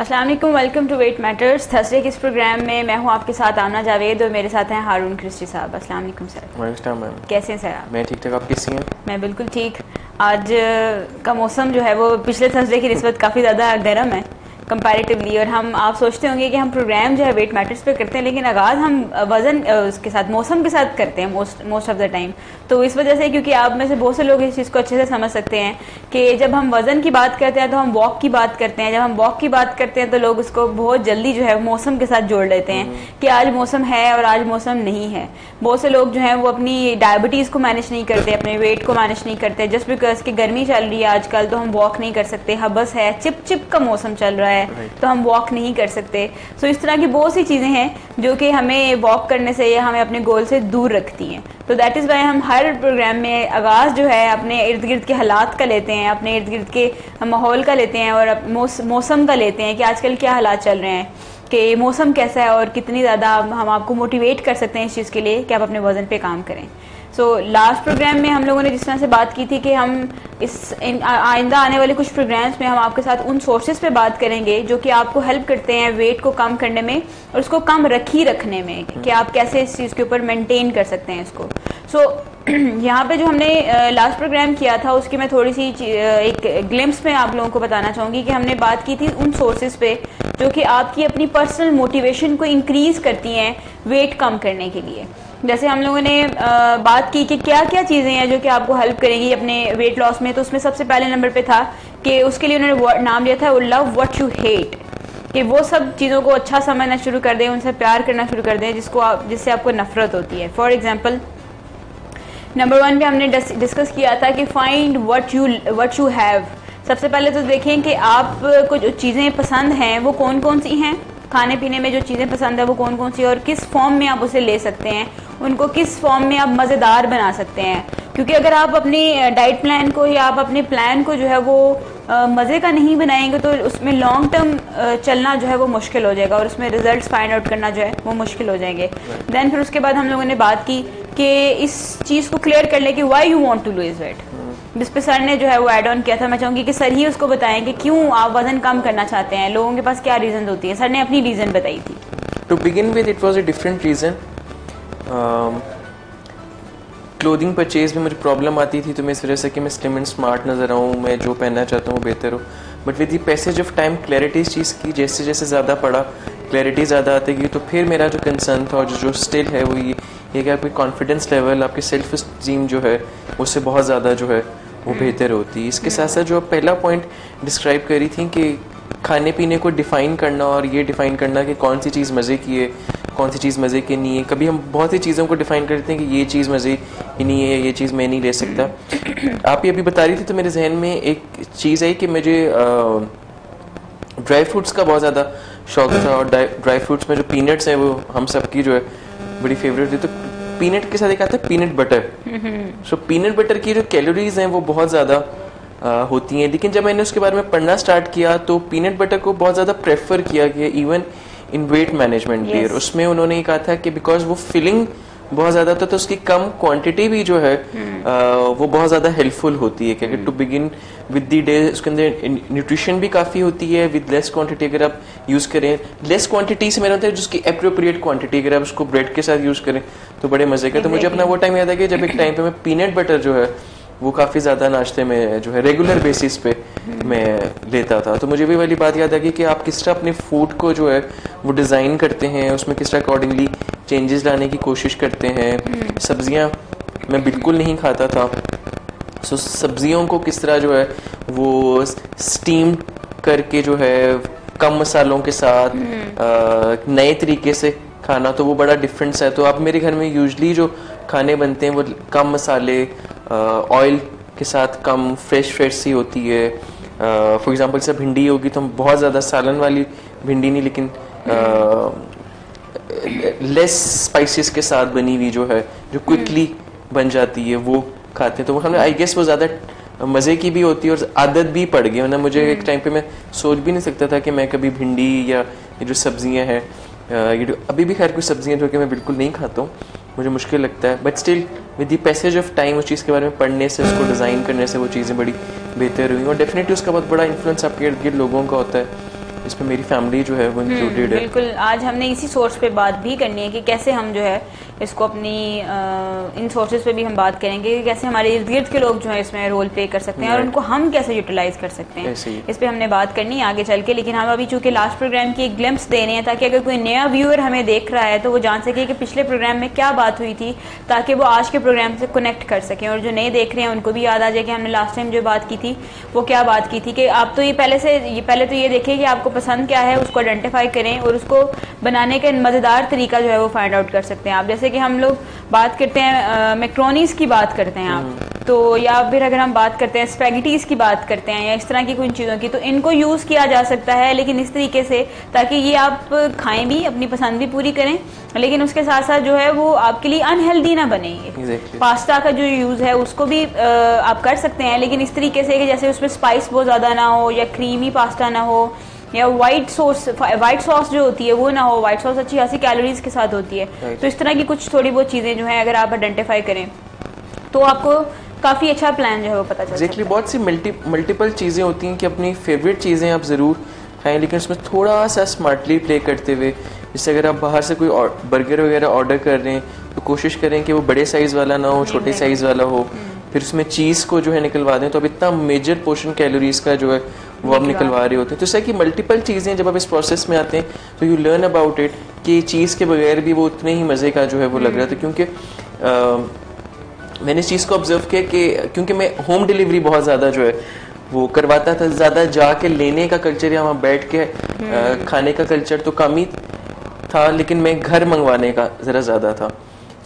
अस्सलाम वालेकुम, welcome to weight matters. Thursday के इस प्रोग्राम में मैं हूं आपके साथ आमना जावेद और मेरे साथ हैं हारून क्रिस्टी साहब। अस्सलाम वालेकुम सर। वालेकुम मैम। कैसे हैं सर आप? मैं ठीक ठाक, आप कैसी हैं? मैं बिल्कुल ठीक। आज का मौसम जो है वो पिछले थर्सडे की निस्बत काफ़ी ज़्यादा गर्म है कंपैरेटिवली, और हम आप सोचते होंगे कि हम प्रोग्राम जो है वेट मैटर्स पे करते हैं, लेकिन आगाज़ हम वज़न उसके साथ मौसम के साथ करते हैं मोस्ट ऑफ द टाइम। तो इस वजह से, क्योंकि आप में से बहुत से लोग इस चीज़ को अच्छे से समझ सकते हैं कि जब हम वज़न की बात करते हैं तो हम वॉक की बात करते हैं, जब हम वॉक की बात करते हैं तो लोग उसको बहुत जल्दी जो है मौसम के साथ जोड़ लेते हैं कि आज मौसम है और आज मौसम नहीं है। बहुत से लोग जो हैं वो अपनी डायबिटीज़ को मैनेज नहीं करते, अपने वेट को मैनेज नहीं करते, जस्ट बिकॉज कि गर्मी चल रही है आजकल तो हम वॉक नहीं कर सकते, हबस है, चिप चिप का मौसम चल रहा है तो हम वॉक नहीं कर सकते। सो इस तरह की बहुत सी चीज़ें हैं जो कि हमें वॉक करने से या हमें अपने गोल से दूर रखती हैं। तो दैट इज़ वाई हम हर प्रोग्राम में आगाज़ जो है अपने इर्द गिर्द के हालात का लेते हैं, अपने इर्द गिर्द के माहौल का लेते हैं और मौसम का लेते हैं कि आजकल क्या हालात चल रहे हैं, कि मौसम कैसा है और कितनी ज़्यादा हम आपको मोटिवेट कर सकते हैं इस चीज़ के लिए कि आप अपने वज़न पे काम करें। सो लास्ट प्रोग्राम में हम लोगों ने जिस तरह से बात की थी कि हम आइंदा आने वाले कुछ प्रोग्राम्स में हम आपके साथ उन सोर्सेज पे बात करेंगे जो कि आपको हेल्प करते हैं वेट को कम करने में और उसको कम रखने में, कि आप कैसे इस चीज़ के ऊपर मेंटेन कर सकते हैं इसको। सो यहाँ पे जो हमने लास्ट प्रोग्राम किया था उसकी मैं थोड़ी सी एक ग्लिम्स में आप लोगों को बताना चाहूँगी कि हमने बात की थी उन सोर्सेज पे जो कि आपकी अपनी पर्सनल मोटिवेशन को इंक्रीज़ करती हैं वेट कम करने के लिए। जैसे हम लोगों ने बात की कि क्या क्या चीज़ें हैं जो कि आपको हेल्प करेंगी अपने वेट लॉस में, तो उसमें सबसे पहले नंबर पे था कि उसके लिए उन्होंने नाम लिया था लव व्हाट यू हेट, कि वो सब चीज़ों को अच्छा समझना शुरू कर दें, उनसे प्यार करना शुरू कर दें जिससे आपको नफरत होती है। फॉर एग्जाम्पल नंबर 1 पे हमने डिस्कस किया था कि फाइंड व्हाट यू हैव। सबसे पहले तो देखें कि आपको जो चीज़ें पसंद हैं वो कौन कौन सी हैं, खाने पीने में जो चीज़ें पसंद है वो कौन कौन सी और किस फॉर्म में आप उसे ले सकते हैं, उनको किस फॉर्म में आप मज़ेदार बना सकते हैं। क्योंकि अगर आप अपनी डाइट प्लान को या आप अपने प्लान को जो है वो मज़े का नहीं बनाएंगे तो उसमें लॉन्ग टर्म चलना जो है वो मुश्किल हो जाएगा और उसमें रिजल्ट्स फाइंड आउट करना जो है वो मुश्किल हो जाएंगे। देन फिर उसके बाद हम लोगों ने बात की कि इस चीज़ को क्लियर कर ले कि why you want to lose weight, जिस पे सर ने जो है वो ऐड ऑन किया था। मैं चाहूँगी कि सर ही उसको बताएं कि क्यों आप वजन कम करना चाहते हैं, लोगों के पास क्या रीज़न होती है। सर ने अपनी रीज़न बताई थी। To begin with it was a different reason. Clothing purchase में मुझे प्रॉब्लम आती थी तो मैं इस वजह से कि मैं स्लिम एंड स्मार्ट नज़र आऊँ, मैं जो पहनना चाहता हूँ वो बेहतर हो। But with the passage of time clarity इस चीज़ की जैसे जैसे ज़्यादा पड़ा, क्लैरिटी ज़्यादा आती गई, तो फिर मेरा जो कंसर्न था और जो स्टिल है वो ये कि आपकी कॉन्फिडेंस लेवल, आपकी सेल्फ स्टीम जो है उससे बहुत ज़्यादा जो है वो बेहतर होती है। इसके साथ साथ जो आप पहला पॉइंट डिस्क्राइब करी थी कि खाने पीने को डिफ़ाइन करना और ये डिफ़ाइन करना कि कौन सी चीज़ मज़े की है, कौन सी चीज़ मज़े की नहीं है। कभी हम बहुत सी चीज़ों को डिफ़ाइन करते हैं कि ये चीज़ मज़े की नहीं है, ये चीज़ मैं नहीं ले सकता। आप ये अभी बता रही थी तो मेरे जहन में एक चीज़ आई कि मुझे ड्राई फ्रूट्स का बहुत ज़्यादा शौक था और ड्राई फ्रूट्स में जो पीनट्स हैं वो हम सबकी जो है बड़ी फेवरेट थी। तो पीनट के साथ एक आता है पीनट बटर। सो पीनट बटर की जो कैलोरीज हैं वो बहुत ज़्यादा होती हैं, लेकिन जब मैंने उसके बारे में पढ़ना स्टार्ट किया तो पीनट बटर को बहुत ज़्यादा प्रेफर किया गया इवन इन वेट मैनेजमेंट भी। उसमें उन्होंने ये कहा था कि बिकॉज वो फिलिंग बहुत ज़्यादा था तो उसकी कम क्वांटिटी भी जो है वो बहुत ज़्यादा हेल्पफुल होती है, क्योंकि to begin with the day उसके अंदर न्यूट्रिशन भी काफ़ी होती है विद लेस क्वांटिटी। अगर आप यूज़ करें लेस क्वांटिटी से मेरा होता है जिसकी अप्रोप्रिएट क्वांटिटी, अगर आप उसको ब्रेड के साथ यूज़ करें तो बड़े मज़े का। तो मुझे अपना वो टाइम याद है कि जब एक टाइम पे मैं पीनट बटर जो है वो काफ़ी ज़्यादा नाश्ते में जो है रेगुलर बेसिस पे मैं लेता था। तो मुझे भी वाली बात याद आ गई कि आप किस तरह अपने फूड को जो है वो डिज़ाइन करते हैं, उसमें किस तरह अकॉर्डिंगली चेंजेस लाने की कोशिश करते हैं। सब्जियां मैं बिल्कुल नहीं खाता था, सो सब्जियों को किस तरह जो है वो स्टीम करके जो है कम मसालों के साथ नए तरीके से खाना, तो वो बड़ा डिफरेंस है। तो अब मेरे घर में यूजली जो खाने बनते हैं वो कम मसाले, ऑयल के साथ कम फ्रेश सी होती है। फॉर एग्जांपल जैसे भिंडी होगी तो हम बहुत ज़्यादा सालन वाली भिंडी नहीं, लेकिन लेस स्पाइसेस के साथ बनी हुई जो है जो क्विकली बन जाती है वो खाते हैं। तो वो हमें आई गेस वो ज़्यादा मज़े की भी होती है और आदत भी पड़ गई। वरना मुझे एक टाइम पे मैं सोच भी नहीं सकता था कि मैं कभी भिंडी या ये जो सब्जियां हैं, ये जो अभी भी खैर कुछ सब्जियां जो कि मैं बिल्कुल नहीं खाता हूँ, मुझे मुश्किल लगता है। But still with the passage of time उस चीज़ के बारे में पढ़ने से, उसको डिज़ाइन करने से वो चीज़ें बड़ी बेहतर हुई और डेफिनेटली उसका बहुत बड़ा इन्फ्लुएंस आपके इर्द गिर्द लोगों का होता है। इसमें मेरी फैमिली जो है वो इंक्लूडेड है। बिल्कुल, आज हमने इसी सोर्स पे बात भी करनी है कि कैसे हम जो है इसको अपनी इन सोर्सेज पे भी हम बात करेंगे कि कैसे हमारे इर्द गिर्द के लोग जो है इसमें रोल प्ले कर सकते हैं और उनको हम कैसे यूटिलाइज कर सकते हैं, इस पे हमने बात करनी है आगे चल के। लेकिन हम अभी चूंकि लास्ट प्रोग्राम की एक ग्लिम्स दे रहे हैं ताकि अगर कोई नया व्यूअर हमें देख रहा है तो वो जान सके कि पिछले प्रोग्राम में क्या बात हुई थी, ताकि वो आज के प्रोग्राम से कनेक्ट कर सकें। और जो नए देख रहे हैं उनको भी याद आ जाए कि हमने लास्ट टाइम जो बात की थी वो क्या बात की थी। कि आप तो ये पहले तो ये देखें कि आपको पसंद क्या है, उसको आइडेंटिफाई करें और उसको बनाने का मज़ेदार तरीका जो है वो फाइंड आउट कर सकते हैं आप। जैसे कि हम लोग बात करते हैं मैक्रोनीज की बात करते हैं आप, तो या फिर अगर हम बात करते हैं स्पैगेटीज की बात करते हैं या इस तरह की कुछ चीज़ों की, तो इनको यूज़ किया जा सकता है लेकिन इस तरीके से ताकि ये आप खाएं भी, अपनी पसंद भी पूरी करें, लेकिन उसके साथ साथ जो है वो आपके लिए अनहेल्दी ना बने। पास्ता का जो यूज़ है उसको भी आप कर सकते हैं, लेकिन इस तरीके से कि जैसे उसमें स्पाइस बहुत ज़्यादा ना हो या क्रीमी पास्ता ना हो या वाइट सॉस जो होती है वो ना हो। वाइट सॉस अच्छी खासी कैलोरीज के साथ होती है। तो इस तरह की कुछ थोड़ी बहुत चीज़ें जो है अगर आप आइडेंटिफाई करें तो आपको काफ़ी अच्छा प्लान जो है वो पता चल सकता है। बहुत सी मल्टीपल चीज़ें होती हैं कि अपनी फेवरेट चीज़ें आप ज़रूर खाएं, लेकिन उसमें थोड़ा सा स्मार्टली प्ले करते हुए। जैसे अगर आप बाहर से कोई बर्गर वगैरह ऑर्डर कर रहे हैं तो कोशिश करें कि वो बड़े साइज़ वाला ना हो, छोटे साइज़ वाला हो। फिर उसमें चीज़ को जो है निकलवा दें तो अब इतना मेजर पोर्शन कैलोरीज का जो है वो आप निकलवा रहे होते हैं। तो इससे कि मल्टीपल चीज़ें जब आप इस प्रोसेस में आते हैं तो यू लर्न अबाउट इट कि चीज़ के बगैर भी वो उतने ही मज़े का जो है वो लग रहा था। क्योंकि मैंने इस चीज़ को ऑब्जर्व किया कि क्योंकि मैं होम डिलीवरी बहुत ज़्यादा जो है वो करवाता था, ज़्यादा जाके लेने का कल्चर या वहाँ बैठ के खाने का कल्चर तो कम ही था, लेकिन मैं घर मंगवाने का ज़रा ज़्यादा था।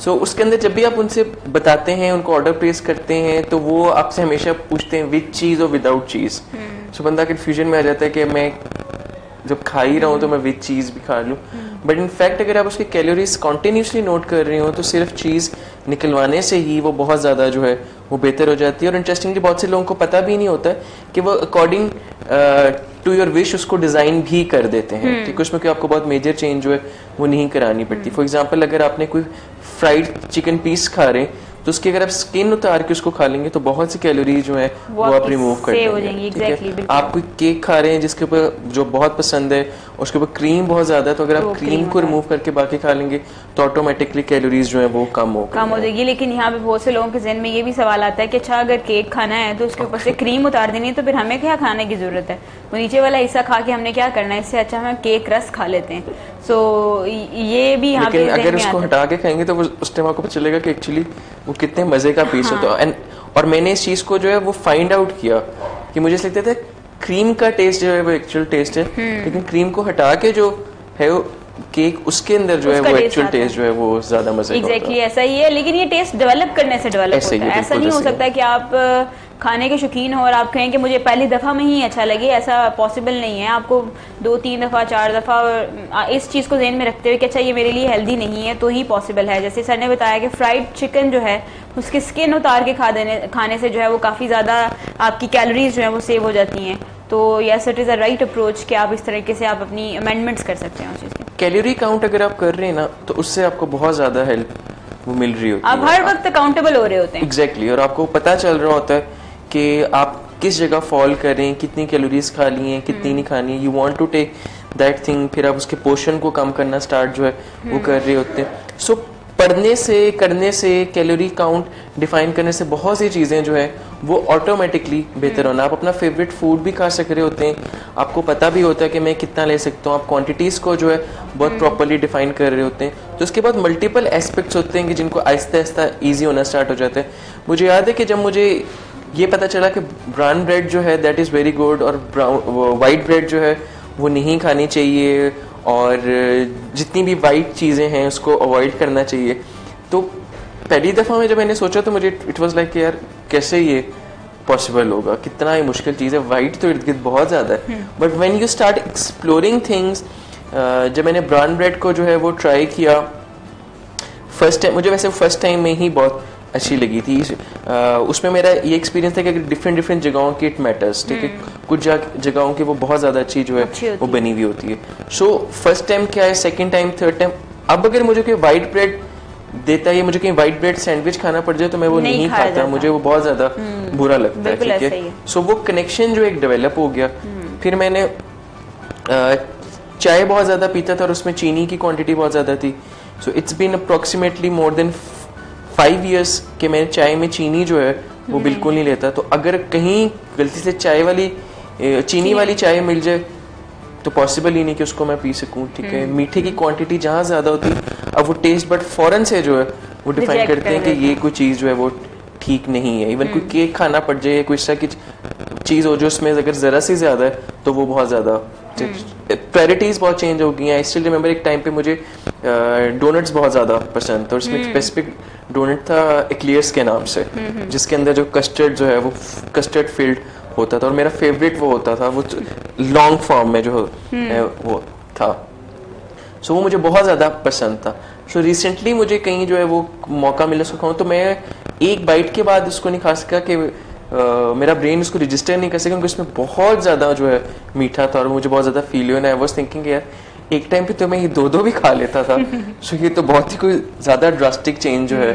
सो उसके अंदर जब भी आप उनसे बताते हैं, उनको ऑर्डर प्लेस करते हैं, तो वो आपसे हमेशा पूछते हैं विद चीज़ और विदाउट चीज़। सो बंदा कन्फ्यूजन में आ जाता है कि मैं जब खा ही रहा हूँ तो मैं विद चीज़ भी खा लूँ। बट इनफैक्ट अगर आप उसके कैलोरीज कॉन्टिन्यूसली नोट कर रहे हो तो सिर्फ चीज़ निकलवाने से ही वो बहुत ज़्यादा जो है वो बेहतर हो जाती है। और इंटरेस्टिंगली बहुत से लोगों को पता भी नहीं होता है कि वो अकॉर्डिंग टू योर विश उसको डिज़ाइन भी कर देते हैं। ठीक है, उसमें कोई आपको बहुत मेजर चेंज जो है वो नहीं करानी पड़ती। फॉर एग्जाम्पल अगर आपने कोई फ्राइड चिकन पीस खा रहे हैं तो उसकी अगर आप स्किन उतार के उसको खा लेंगे तो बहुत सी कैलोरीज जो है वो आप रिमूव कर देंगे। ठीक है, आप कोई केक खा रहे हैं जिसके ऊपर जो बहुत पसंद है उसके ऊपर क्रीम बहुत ज्यादा है, तो अगर आप क्रीम को रिमूव करके बाकी खा लेंगे तो ऑटोमेटिकली कैलोरीज जो है वो कम हो जाएगी। लेकिन यहाँ पे बहुत से लोगों के जहन में ये भी सवाल आता है कि अच्छा अगर केक खाना है तो उसके ऊपर से क्रीम उतार देनी है तो फिर हमें क्या खाने की जरूरत है, वो नीचे वाला हिस्सा खा के हमने क्या करना है, इससे अच्छा हम केक रस खा लेते हैं। सो ये भी यहाँ पे अगर उसको हटा के खाएंगे तो उस टाइम आपको पता चलेगा कि एक्चुअली वो कितने मजे का पीस होता है। और मैंने इस चीज को जो है वो फाइंड आउट किया कि मुझे लगता था क्रीम का टेस्ट जो है वो एक्चुअल टेस्ट है, लेकिन क्रीम को हटा के जो है वो केक उसके अंदर जो है वो एक्चुअल टेस्ट जो है वो ज्यादा मजे का होता है। ऐसा ही है, लेकिन ये टेस्ट डेवलप करने से डेवलप होता है। ऐसा नहीं हो सकता कि आप खाने के शौकीन हो और आप कहें कि मुझे पहली दफ़ा में ही अच्छा लगे, ऐसा पॉसिबल नहीं है। आपको 2-3 दफ़ा 4 दफ़ा इस चीज़ को ज़हन में रखते हुए कि अच्छा ये मेरे लिए हेल्दी नहीं है तो ही पॉसिबल है। जैसे सर ने बताया कि फ्राइड चिकन जो है उसकी स्किन उतार के खाने से जो है वो काफ़ी ज़्यादा आपकी कैलोरीज जो है वो सेव हो जाती हैं। तो yes, it is a right approach कि आप इस तरीके से आप अपनी अमेंडमेंट्स कर सकते हैं उस चीज़ की। कैलोरी काउंट अगर आप कर रहे हैं ना तो उससे आपको बहुत ज़्यादा हेल्प वो मिल रही होती है। आप हर वक्त अकाउंटेबल हो रहे होते हैं। एग्जैक्टली, और आपको पता चल रहा होता है कि आप किस जगह फॉल करें, कितनी कैलोरीज खा ली हैं, कितनी नहीं खानी है। You want to take that thing, फिर आप उसके पोर्शन को कम करना स्टार्ट जो है वो कर रहे होते हैं। सो पढ़ने से, करने से, कैलोरी काउंट डिफाइन करने से बहुत सी चीज़ें जो है वो ऑटोमेटिकली बेहतर होना। आप अपना फेवरेट फूड भी खा सक रहे होते हैं, आपको पता भी होता है कि मैं कितना ले सकता हूँ, आप क्वांटिटीज़ को जो है बहुत प्रॉपरली डिफाइन कर रहे होते हैं। तो उसके बाद मल्टीपल एस्पेक्ट्स होते हैं कि जिनको आहिस्ता आहिस्ता ईजी होना स्टार्ट हो जाता है। मुझे याद है कि जब मुझे ये पता चला कि ब्राउन ब्रेड जो है दैट इज़ वेरी गुड और वाइट ब्रेड जो है वो नहीं खानी चाहिए और जितनी भी वाइट चीज़ें हैं उसको अवॉइड करना चाहिए, तो पहली दफ़ा में जब मैंने सोचा तो मुझे इट वाज लाइक यार कैसे ये पॉसिबल होगा, कितना ही मुश्किल चीज़ है। वाइट तो इर्द गिर्द बहुत ज़्यादा है, but when you start exploring things, जब मैंने ब्राउन ब्रेड को जो है वो ट्राई किया फर्स्ट टाइम, मुझे वैसे फर्स्ट टाइम में ही बहुत अच्छी लगी थी। उसमें मेरा ये एक्सपीरियंस था कि डिफरेंट जगहों की इट मैटर्स। ठीक है, कुछ जगहों की वो बहुत ज़्यादा अच्छी जो है वो बनी हुई होती है। सो फर्स्ट टाइम क्या है, सेकंड टाइम, थर्ड टाइम, अब अगर मुझे कोई वाइट ब्रेड देता है, मुझे कहीं वाइट ब्रेड सैंडविच खाना पड़ जाए तो मैं वो नहीं खाता, मुझे वो बहुत ज़्यादा बुरा लगता है। ठीक है, सो वो कनेक्शन जो एक डेवलप हो गया। फिर मैंने चाय बहुत ज़्यादा पीता था और उसमें चीनी की क्वांटिटी बहुत ज़्यादा थी. So it's been approximately more than 5 years कि मैं चाय में चीनी जो है वो बिल्कुल नहीं लेता. तो अगर कहीं गलती से चीनी वाली चाय मिल जाए तो पॉसिबल ही नहीं कि उसको मैं पी सकूं. ठीक है, मीठे की क्वांटिटी जहाँ ज़्यादा होती अब वो टेस्ट बट फौरन से जो है वो डिफाइन करते हैं कि ये कोई चीज़ जो है वो ठीक नहीं है. इवन कोई केक खाना पड़ जाए, कोई इस तरह की चीज़ हो जो उसमें अगर ज़रा सी ज़्यादा है तो वो बहुत ज़्यादा प्रायोरिटीज बहुत चेंज हो गई हैं. आई स्टिल रिमेंबर एक टाइम पे मुझे डोनट्स बहुत ज़्यादा पसंद था. उसमें एक स्पेसिफिक डोनट था एक्लियर्स के नाम से, जिसके अंदर जो कस्टर्ड जो है वो कस्टर्ड फील्ड होता था और मेरा फेवरेट वो होता था, वो लॉन्ग फॉर्म में जो है वो था. सो वो मुझे बहुत ज़्यादा पसंद था. सो रिसेंटली मुझे कहीं जो है वो मौका मिला उसको खाऊं तो मैं एक बाइट के बाद उसको नहीं खा सका कि मेरा ब्रेन उसको रजिस्टर नहीं कर सका क्योंकि उसमें बहुत ज़्यादा जो है मीठा था और मुझे बहुत ज़्यादा फील हुआ. आई वाज थिंकिंग यार एक टाइम पे तो मैं ये दो भी खा लेता था. सो ये तो बहुत ही कोई ज़्यादा ड्रास्टिक चेंज जो है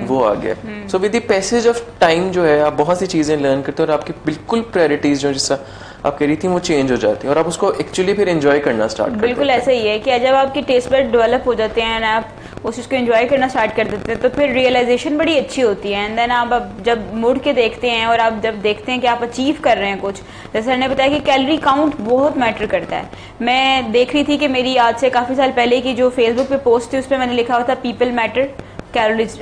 वो आ गया. So with the passage of time जो है आप बहुत सी चीज़ें लर्न करते हो और आपकी बिल्कुल प्रायोरिटीज जो जैसा आप कह रही थी वो चेंज हो जाती है और आप उसको एक्चुअली फिर एंजॉय करना स्टार्ट करते हैं. बिल्कुल ऐसा ही है कि जब आपकी टेस्ट बड डेवलप हो जाते हैं आप उस चीज़ को एंजॉय करना स्टार्ट कर देते हैं तो फिर रियलाइजेशन बड़ी अच्छी होती है. एंड देन आप जब मुड़ के देखते हैं और आप जब देखते हैं कि आप अचीव कर रहे हैं कुछ, जैसे सर ने बताया कि कैलोरी काउंट बहुत मैटर करता है. मैं देख रही थी कि मेरी आज से काफ़ी साल पहले की जो फेसबुक पे पोस्ट थी उस पर मैंने लिखा हुआ था people matter calories,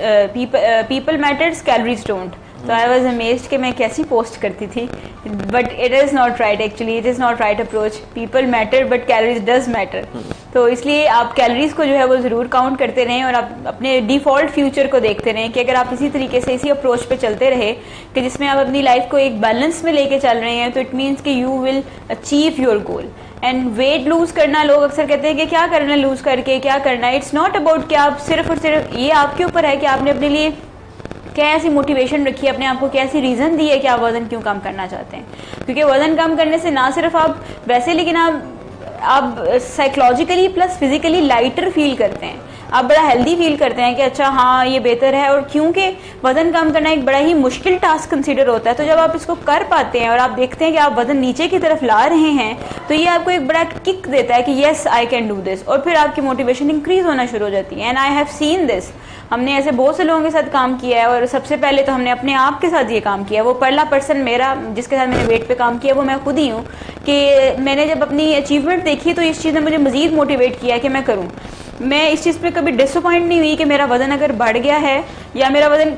people matters calories don't. तो आई वॉज अमेज्ड कि मैं कैसी पोस्ट करती थी. But it is not right, actually it is not right approach. People matter but calories does matter. तो इसलिए आप कैलोरीज को जो है वो ज़रूर काउंट करते रहें और आप अपने डिफ़ॉल्ट फ्यूचर को देखते रहें कि अगर आप इसी तरीके से इसी अप्रोच पे चलते रहे कि जिसमें आप अपनी लाइफ को एक बैलेंस में लेके चल रहे हैं तो इट मीन्स कि you will achieve your goal. And weight lose करना, लोग अक्सर कहते हैं कि क्या करना है लूज करके, क्या करना है. इट्स नॉट अबाउट कि आप सिर्फ और सिर्फ, ये आपके ऊपर है कि आपने अपने लिए क्या ऐसी मोटिवेशन रखी है, अपने आप को कैसी रीज़न दी है कि आप वज़न क्यों कम करना चाहते हैं. क्योंकि वज़न कम करने से ना सिर्फ आप वैसे, लेकिन आप psychologically plus physically lighter feel करते हैं. आप बड़ा हेल्दी फील करते हैं कि अच्छा हाँ ये बेहतर है. और क्योंकि वज़न कम करना एक बड़ा ही मुश्किल टास्क कंसीडर होता है तो जब आप इसको कर पाते हैं और आप देखते हैं कि आप वज़न नीचे की तरफ ला रहे हैं तो ये आपको एक बड़ा किक देता है कि yes I can do this. और फिर आपकी मोटिवेशन इंक्रीज होना शुरू हो जाती है. And I have seen this. हमने ऐसे बहुत से लोगों के साथ काम किया है और सबसे पहले तो हमने अपने आप के साथ ये काम किया. वो पहला पर्सन मेरा जिसके साथ मैंने वेट पे काम किया वो मैं खुद ही हूँ कि मैंने जब अपनी अचीवमेंट देखी तो इस चीज़ ने मुझे मज़ीद मोटिवेट किया कि मैं करूँ. मैं इस चीज़ पे कभी डिसअपॉइंट नहीं हुई कि मेरा वज़न अगर बढ़ गया है या मेरा वज़न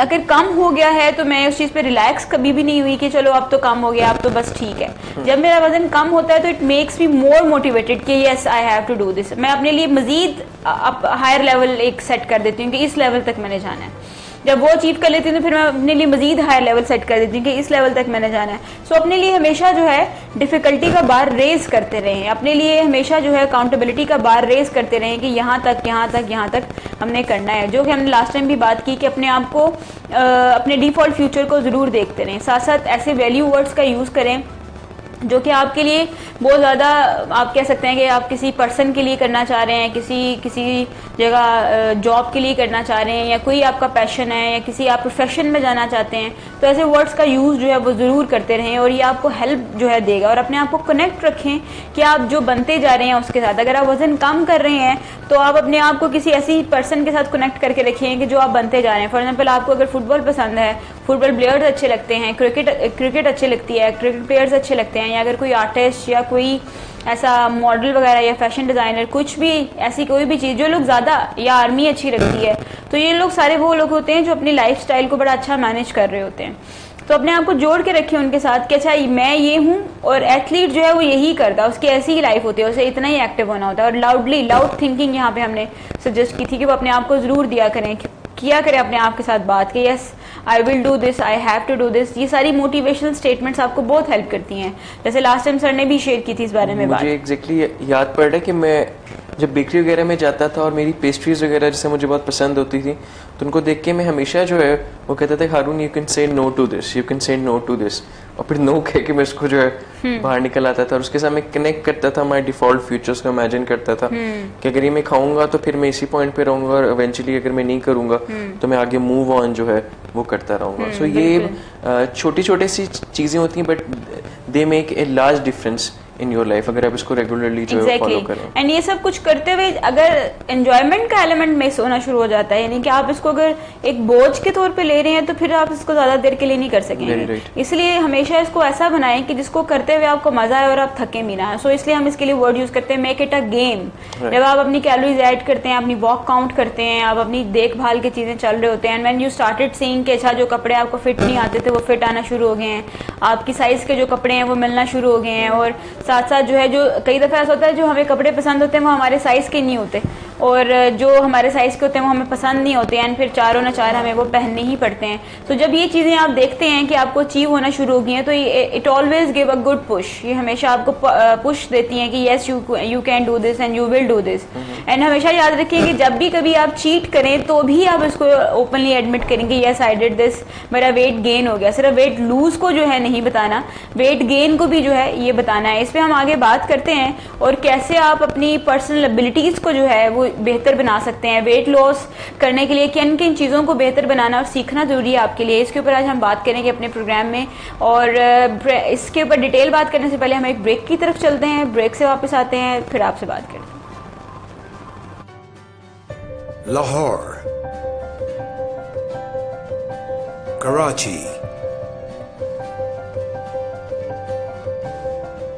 अगर कम हो गया है तो मैं उस चीज़ पे रिलैक्स कभी भी नहीं हुई कि चलो अब तो कम हो गया अब तो बस ठीक है. जब मेरा वज़न कम होता है तो it makes me more motivated कि yes I have to do this. मैं अपने लिए मज़ीद हायर लेवल एक सेट कर देती हूँ कि इस लेवल तक मैंने जाना है. जब वो अचीव कर लेती हूँ तो फिर मैं अपने लिए मज़ीद हायर लेवल सेट कर देती हूँ कि इस लेवल तक मैंने जाना है. सो अपने लिए हमेशा जो है डिफ़िकल्टी का बार रेज करते रहें. अपने लिए हमेशा जो है अकाउंटेबिलिटी का बार रेज करते रहें कि यहाँ तक हमने करना है. जो कि हमने लास्ट टाइम भी बात की कि अपने आप को अपने डिफ़ॉल्ट फ्यूचर को ज़रूर देखते रहें. साथ साथ ऐसे वैल्यू वर्ड्स का यूज़ करें जो कि आपके लिए बहुत ज़्यादा, आप कह सकते हैं कि आप किसी पर्सन के लिए करना चाह रहे हैं, किसी जगह जॉब के लिए करना चाह रहे हैं या कोई आपका पैशन है या किसी आप प्रोफेशन में जाना चाहते हैं तो ऐसे वर्ड्स का यूज़ जो है वो ज़रूर करते रहें और ये आपको हेल्प जो है देगा. और अपने आप को कनेक्ट रखें कि आप जो बनते जा रहे हैं उसके साथ. अगर आप वज़न कम कर रहे हैं तो आप अपने आप को किसी ऐसी पर्सन के साथ कनेक्ट करके रखें कि जो आप बनते जा रहे हैं. फॉर एग्जाम्पल आपको अगर फुटबॉल पसंद है, फुटबॉल प्लेयर्स अच्छे लगते हैं, क्रिकेट अच्छी लगती है, क्रिकेट प्लेयर्स अच्छे लगते हैं, या अगर कोई आर्टिस्ट या कोई ऐसा मॉडल वगैरह या फैशन डिज़ाइनर, कुछ भी ऐसी कोई भी चीज़ जो लोग ज़्यादा, या आर्मी अच्छी लगती है, तो ये लोग सारे वो लोग होते हैं जो अपनी लाइफ स्टाइल को बड़ा अच्छा मैनेज कर रहे होते हैं. तो अपने आप को जोड़ के रखें उनके साथ कि अच्छा मैं ये हूँ और एथलीट जो है वो यही करता है, उसकी ऐसी ही लाइफ होती है, उसे इतना ही एक्टिव होना होता है. और लाउड थिंकिंग यहाँ पे हमने सजेस्ट की थी कि वो अपने आप को ज़रूर किया करें अपने आप के साथ बात कि yes I will do this, I have to do this. ये सारी मोटिवेशनल स्टेटमेंट्स आपको बहुत हेल्प करती हैं. जैसे लास्ट टाइम सर ने भी शेयर की थी इस बारे में बात. मुझे एग्जैक्टली याद पड़ रहा है कि मैं जब बेकरी वगैरह में जाता था और मेरी पेस्ट्रीज वगैरह जैसे मुझे बहुत पसंद होती थी तो उनको देख के मैं हमेशा जो है वो कहता था Haroon you can say no to this, you can say no to this. और फिर नो कह के मैं उसको जो है बाहर निकल आता था और उसके साथ मैं कनेक्ट करता था, माई डिफॉल्ट फ्यूचर्स को इमेजिन करता था कि अगर ये मैं खाऊंगा तो फिर मैं इसी पॉइंट पे रहूंगा और इवेंचुअली अगर मैं नहीं करूंगा तो मैं आगे मूव ऑन जो है वो करता रहूंगा. सो ये छोटी छोटी सी चीज़ें होती हैं but they make a large difference in your life, अगर आप इसको रेगुलरली जो है फॉलो करें। एंड ये सब कुछ करते हुए अगर एंजॉयमेंट का एलिमेंट मिस होना शुरू हो जाता है, यानी कि आप इसको अगर एक बोझ के तौर पे ले रहे हैं तो फिर आप इसको ज्यादा देर के लिए नहीं कर सकेंगे। इसलिए हमेशा इसको ऐसा बनाएं कि जिसको करते हुए आपको मजा आए और आप थके भी ना। सो इसलिए हम इसके लिए वर्ड यूज करते हैं मेक इट अ गेम। जब आप अपनी कैलोरीज ऐड करते हैं, अपनी वॉक काउंट करते हैं, आप अपनी देखभाल की चीजें चल रहे होते हैं, and when you started seeing कि अच्छा जो कपड़े आपको फिट नहीं आते थे वो फिट आना शुरू हो गए हैं, आपकी साइज के जो कपड़े हैं वो मिलना शुरू हो गए हैं, और साथ साथ जो है जो कई दफा ऐसा होता है जो हमें कपड़े पसंद होते हैं वो हमारे साइज के नहीं होते, और जो हमारे साइज के होते हैं वो हमें पसंद नहीं होते, एंड फिर चारों ना चार हमें वो पहनने ही पड़ते हैं। तो जब ये चीजें आप देखते हैं कि आपको अचीव होना शुरू हो गई हैं तो it always give a good push. ये हमेशा आपको पुश देती हैं कि yes you can do this and you will do this. And हमेशा याद रखिए कि जब भी कभी आप चीट करें तो भी आप इसको ओपनली एडमिट करेंगे यस आई डिड दिस, मेरा वेट गेन हो गया। सिर्फ वेट लूज को जो है नहीं बताना, वेट गेन को भी जो है ये बताना है। इस पे हम आगे बात करते हैं और कैसे आप अपनी पर्सनल एबिलिटीज को जो है वो बेहतर बना सकते हैं। वेट लॉस करने के लिए किन किन चीजों को बेहतर बनाना और सीखना जरूरी है आपके लिए, इसके ऊपर आज हम बात करेंगे अपने प्रोग्राम में। और इसके ऊपर डिटेल बात करने से पहले हम एक ब्रेक की तरफ चलते हैं, ब्रेक से वापस आते हैं, फिर आपसे बात करते हैं। Lahore, Karachi,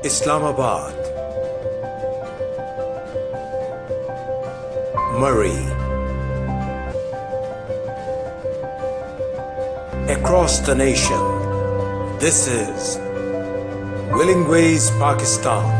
Islamabad, Murray. Across the nation, this is Willing Ways, Pakistan.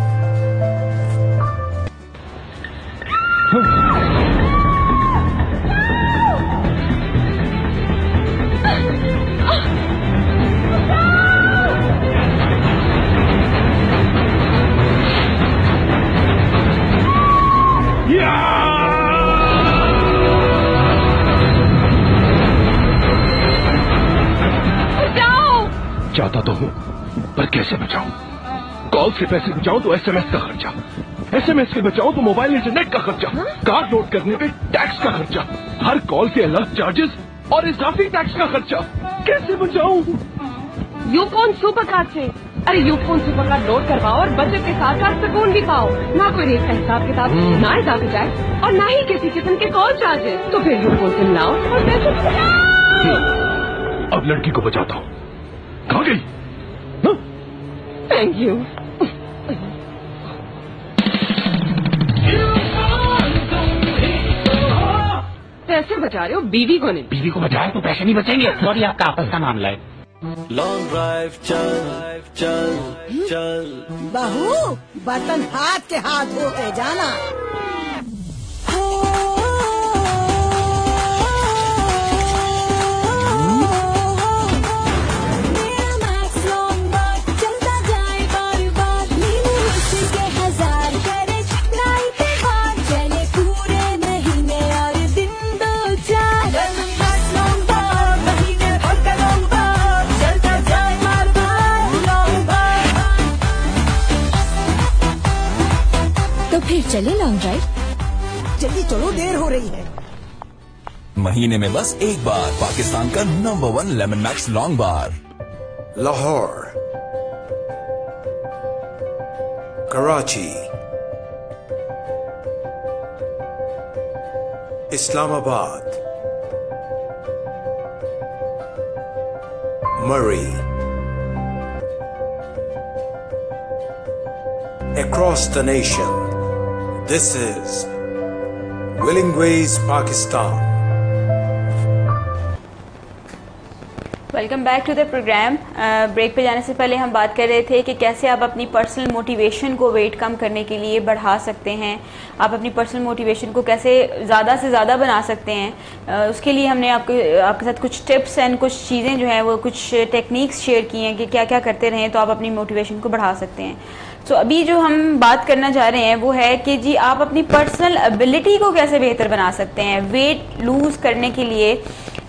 चाहता तो हूं पर कैसे बचाऊं? कॉल से पैसे बचाऊं तो एसएमएस का खर्चा, एसएमएस से बचाऊं तो मोबाइल इंटरनेट का खर्चा, कार्ड लोड करने पे टैक्स का खर्चा, हर कॉल से अलग चार्जेस और इजाफी टैक्स का खर्चा। कैसे बचाऊं? यूफोन सुपर कार्ड से। अरे यूफोन सुपर कार्ड लोड करवाओ और बचत के साथ साथ सुकून भी पाओ। ना कोई रेट का हिसाब किताब, ना इजाफी टैक्स और ना ही किसी किस्म के कॉल चार्जेस। तो फिर यूफोन से मिलाओ और पैसे बचाओ। अब लड़की को बचाता हूँ। कहाँ गई? Thank you. पैसे बचा रहे हो, बीवी को नहीं। बीवी को बचाए तो पैसे नहीं बचेंगे। सॉरी, आपका आपस का मामला है। लॉन्ग ड्राइव चल चल चल। बहू, बर्तन हाथ के हाथ धो के जाना। फिर चले लॉन्ग ड्राइव। जल्दी चलो, देर हो रही है। महीने में बस एक बार पाकिस्तान का number 1 lemon max long bar. Lahore, Karachi, Islamabad, Murree, across the nation, this is Willing Ways, Pakistan. Welcome back to the programme. Break पे जाने से पहले हम बात कर रहे थे कि कैसे आप अपनी पर्सनल मोटिवेशन को वेट कम करने के लिए बढ़ा सकते हैं, आप अपनी पर्सनल मोटिवेशन को कैसे ज़्यादा से ज़्यादा बना सकते हैं। उसके लिए हमने आपके साथ कुछ टिप्स एंड कुछ चीज़ें जो हैं वो कुछ टेक्निक्स शेयर की हैं कि क्या क्या करते रहें तो आप अपनी मोटिवेशन को बढ़ा सकते हैं। तो अभी जो हम बात करना चाह रहे हैं वो है कि जी आप अपनी पर्सनल एबिलिटी को कैसे बेहतर बना सकते हैं। वेट लूज करने के लिए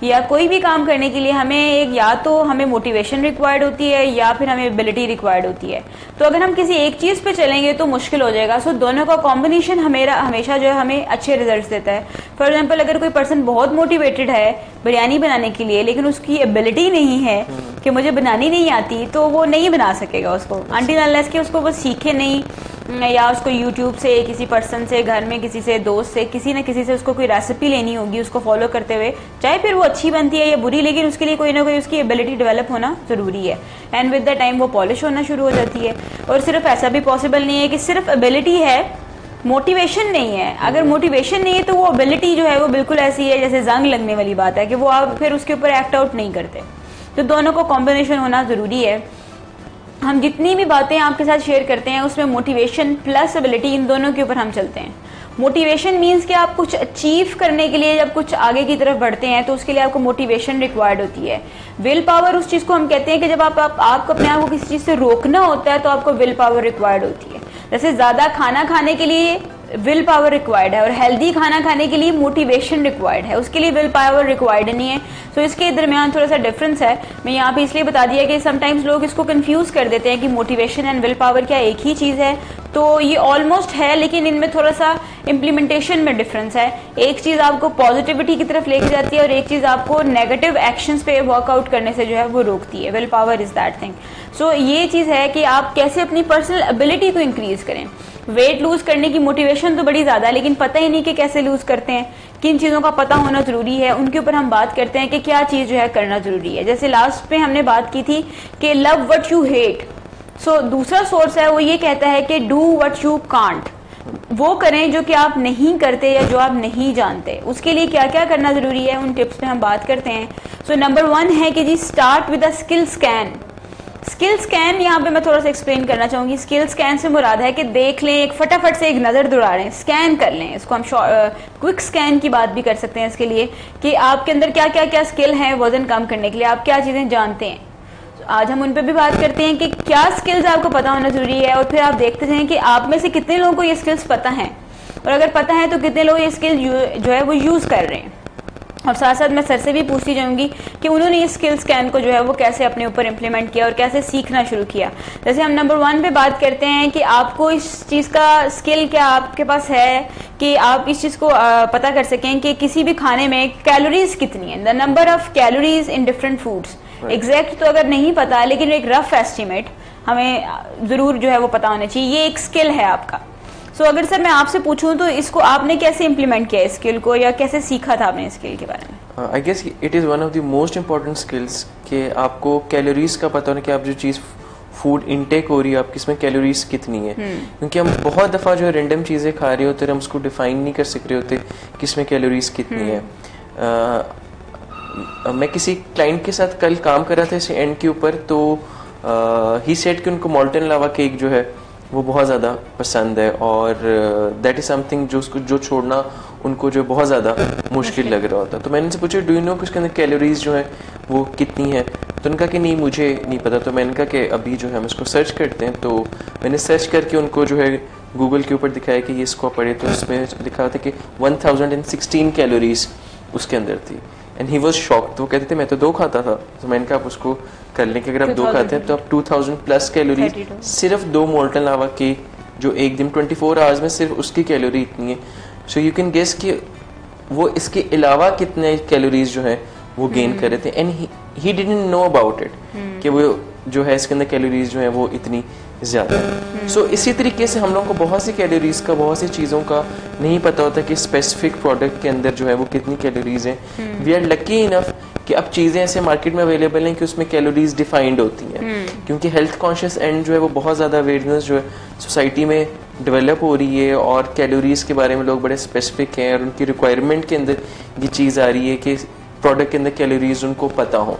या कोई भी काम करने के लिए हमें एक या तो हमें मोटिवेशन रिक्वायर्ड होती है या फिर हमें एबिलिटी रिक्वायर्ड होती है। तो अगर हम किसी एक चीज पे चलेंगे तो मुश्किल हो जाएगा। सो दोनों का कॉम्बिनेशन हमेशा जो है हमें अच्छे रिजल्ट्स देता है। फॉर एग्जाम्पल, अगर कोई पर्सन बहुत मोटिवेटेड है बिरयानी बनाने के लिए लेकिन उसकी एबिलिटी नहीं है कि मुझे बनानी नहीं आती, तो वो नहीं बना सकेगा उसको अनटिल अनलेस कि उसको वो सीखे नहीं, या उसको यूट्यूब से, किसी पर्सन से, घर में किसी से, दोस्त से, किसी न किसी से उसको कोई रेसिपी लेनी होगी, उसको फॉलो करते हुए, चाहे फिर वो अच्छी बनती है या बुरी, लेकिन उसके लिए कोई ना कोई उसकी एबिलिटी डेवलप होना जरूरी है। एंड विद द टाइम वो पॉलिश होना शुरू हो जाती है। और सिर्फ ऐसा भी पॉसिबल नहीं है कि सिर्फ एबिलिटी है, मोटिवेशन नहीं है। अगर मोटिवेशन नहीं है तो वो एबिलिटी जो है वो बिल्कुल ऐसी है जैसे जंग लगने वाली बात है कि वो आप फिर उसके ऊपर एक्ट आउट नहीं करते। तो दोनों को कॉम्बिनेशन होना जरूरी है। हम जितनी भी बातें आपके साथ शेयर करते हैं उसमें मोटिवेशन प्लस एबिलिटी, इन दोनों के ऊपर हम चलते हैं। मोटिवेशन मीन्स कि आप कुछ अचीव करने के लिए जब कुछ आगे की तरफ बढ़ते हैं तो उसके लिए आपको मोटिवेशन रिक्वायर्ड होती है। विल पावर उस चीज को हम कहते हैं कि जब आपको अपने आप को किसी चीज से रोकना होता है तो आपको विल पावर रिक्वायर्ड होती है। जैसे ज्यादा खाना खाने के लिए विल पावर रिक्वायर्ड है और हेल्दी खाना खाने के लिए मोटिवेशन रिक्वायर्ड है, उसके लिए विल पावर रिक्वायर्ड नहीं है। तो इसके दरमियान थोड़ा सा डिफरेंस है। मैं यहाँ पे इसलिए बता दिया कि समटाइम्स लोग इसको कंफ्यूज कर देते हैं कि मोटिवेशन एंड विल पावर क्या एक ही चीज है। तो ये ऑलमोस्ट है, लेकिन इनमें थोड़ा सा इम्प्लीमेंटेशन में डिफरेंस है। एक चीज आपको पॉजिटिविटी की तरफ लेके जाती है और एक चीज आपको नेगेटिव एक्शंस पे वर्कआउट करने से जो है वो रोकती है। Will power is that thing. So ये चीज है कि आप कैसे अपनी पर्सनल एबिलिटी को इंक्रीज करें। वेट लूज करने की मोटिवेशन तो बड़ी ज्यादा है, लेकिन पता ही नहीं कि कैसे लूज करते हैं, किन चीजों का पता होना जरूरी है। उनके ऊपर हम बात करते हैं कि क्या चीज जो है करना जरूरी है। जैसे लास्ट पे हमने बात की थी कि लव व्हाट यू हेट। सो दूसरा सोर्स है वो ये कहता है कि डू व्हाट यू कांट, वो करें जो कि आप नहीं करते या जो आप नहीं जानते। उसके लिए क्या क्या करना जरूरी है उन टिप्स पे हम बात करते हैं। सो नंबर 1 है कि जी start with a skill scan. Skill scan यहाँ पे मैं थोड़ा सा एक्सप्लेन करना चाहूंगी। स्किल स्कैन से मुराद है कि देख लें, एक फटाफट से एक नजर दौड़ा लें, स्कैन कर लें। इसको हम क्विक स्कैन की बात भी कर सकते हैं इसके लिए कि आपके अंदर क्या क्या क्या स्किल है वजन कम करने के लिए, आप क्या चीजें जानते हैं। आज हम उन पे भी बात करते हैं कि क्या स्किल्स आपको पता होना जरूरी है, और फिर आप देखते हैं कि आप में से कितने लोगों को ये स्किल्स पता हैं, और अगर पता है तो कितने लोग ये स्किल जो है वो यूज कर रहे हैं। और साथ साथ मैं सर से भी पूछती जाऊंगी कि उन्होंने इस स्किल स्कैन को जो है वो कैसे अपने ऊपर इम्प्लीमेंट किया और कैसे सीखना शुरू किया। जैसे हम नंबर 1 पे बात करते हैं कि आपको इस चीज का स्किल क्या आपके पास है कि आप इस चीज को पता कर सकें कि किसी भी खाने में कैलोरीज कितनी है, the number of calories in different foods. Exact तो अगर नहीं पता, लेकिन एक रफ एस्टिमेट हमें जरूर जो है वो पता होना चाहिए। ये एक स्किल है आपका। सो अगर सर मैं आपसे पूछूं तो इसको आपने कैसे इम्प्लीमेंट किया इस स्किल को, या कैसे सीखा था आपने इस स्किल के बारे में? I guess it is one of the most important skills कि आपको कैलोरीज का पता होना कि आप जो चीज़ फूड इनटेक हो रही है आपकी इसमें कैलोरीज कितनी है। क्योंकि हम बहुत दफ़ा जो है रेंडम चीज़ें खा रहे होते हैं, हम उसको डिफाइन नहीं कर सक रहे होते कि इसमें कैलोरीज कितनी है। मैं किसी क्लाइंट के साथ कल काम कर रहा था इस एंड के ऊपर, तो ही सेड कि उनको मॉल्टन लावा केक जो है वो बहुत ज़्यादा पसंद है, और दैट इज़ समथिंग जो छोड़ना उनको जो बहुत ज़्यादा मुश्किल लग रहा होता। तो मैंने उनसे पूछा डू यू नो कि उसके अंदर कैलोरीज जो है वो कितनी है, तो उनका कि नहीं मुझे नहीं पता। तो मैंने कहा कि अभी जो है हम इसको सर्च करते हैं। तो मैंने सर्च करके उनको जो है गूगल के ऊपर दिखाया कि ये इसको पढ़े, तो इसमें लिखा था कि 1016 कैलोरीज उसके अंदर थी। And he was shocked. तो वो कहते थे मैं तो 2 खाता था। तो मैंने कहा आप उसको कर लें कि अगर आप 2 खाते हैं तो आप 2000 प्लस कैलोरीज सिर्फ 2 मोल्टन लावा के जो एक दिन 24 आवर्स में सिर्फ उसकी कैलोरी इतनी है। सो यू कैन गेस कि वो इसके अलावा कितने कैलोरीज जो है वो गेन कर रहे थे। And he didn't know about it कि वो जो है इसके अंदर कैलोरीज जो है वो इतनी ज्यादा है। सो इसी तरीके से हम लोगों को बहुत सी कैलोरीज का, बहुत सी चीज़ों का नहीं पता होता कि स्पेसिफिक प्रोडक्ट के अंदर जो है वो कितनी कैलोरीज हैं। वी आर लकी इनफ कि अब चीज़ें ऐसे मार्केट में अवेलेबल हैं कि उसमें कैलोरीज डिफाइंड होती हैं, क्योंकि हेल्थ कॉन्शियस एंड जो है वो बहुत ज़्यादा अवेयरनेस जो है सोसाइटी में डेवलप हो रही है, और कैलोरीज के बारे में लोग बड़े स्पेसिफिक हैं, और उनकी रिक्वायरमेंट के अंदर ये चीज़ आ रही है कि प्रोडक्ट के अंदर कैलोरीज उनको पता हो।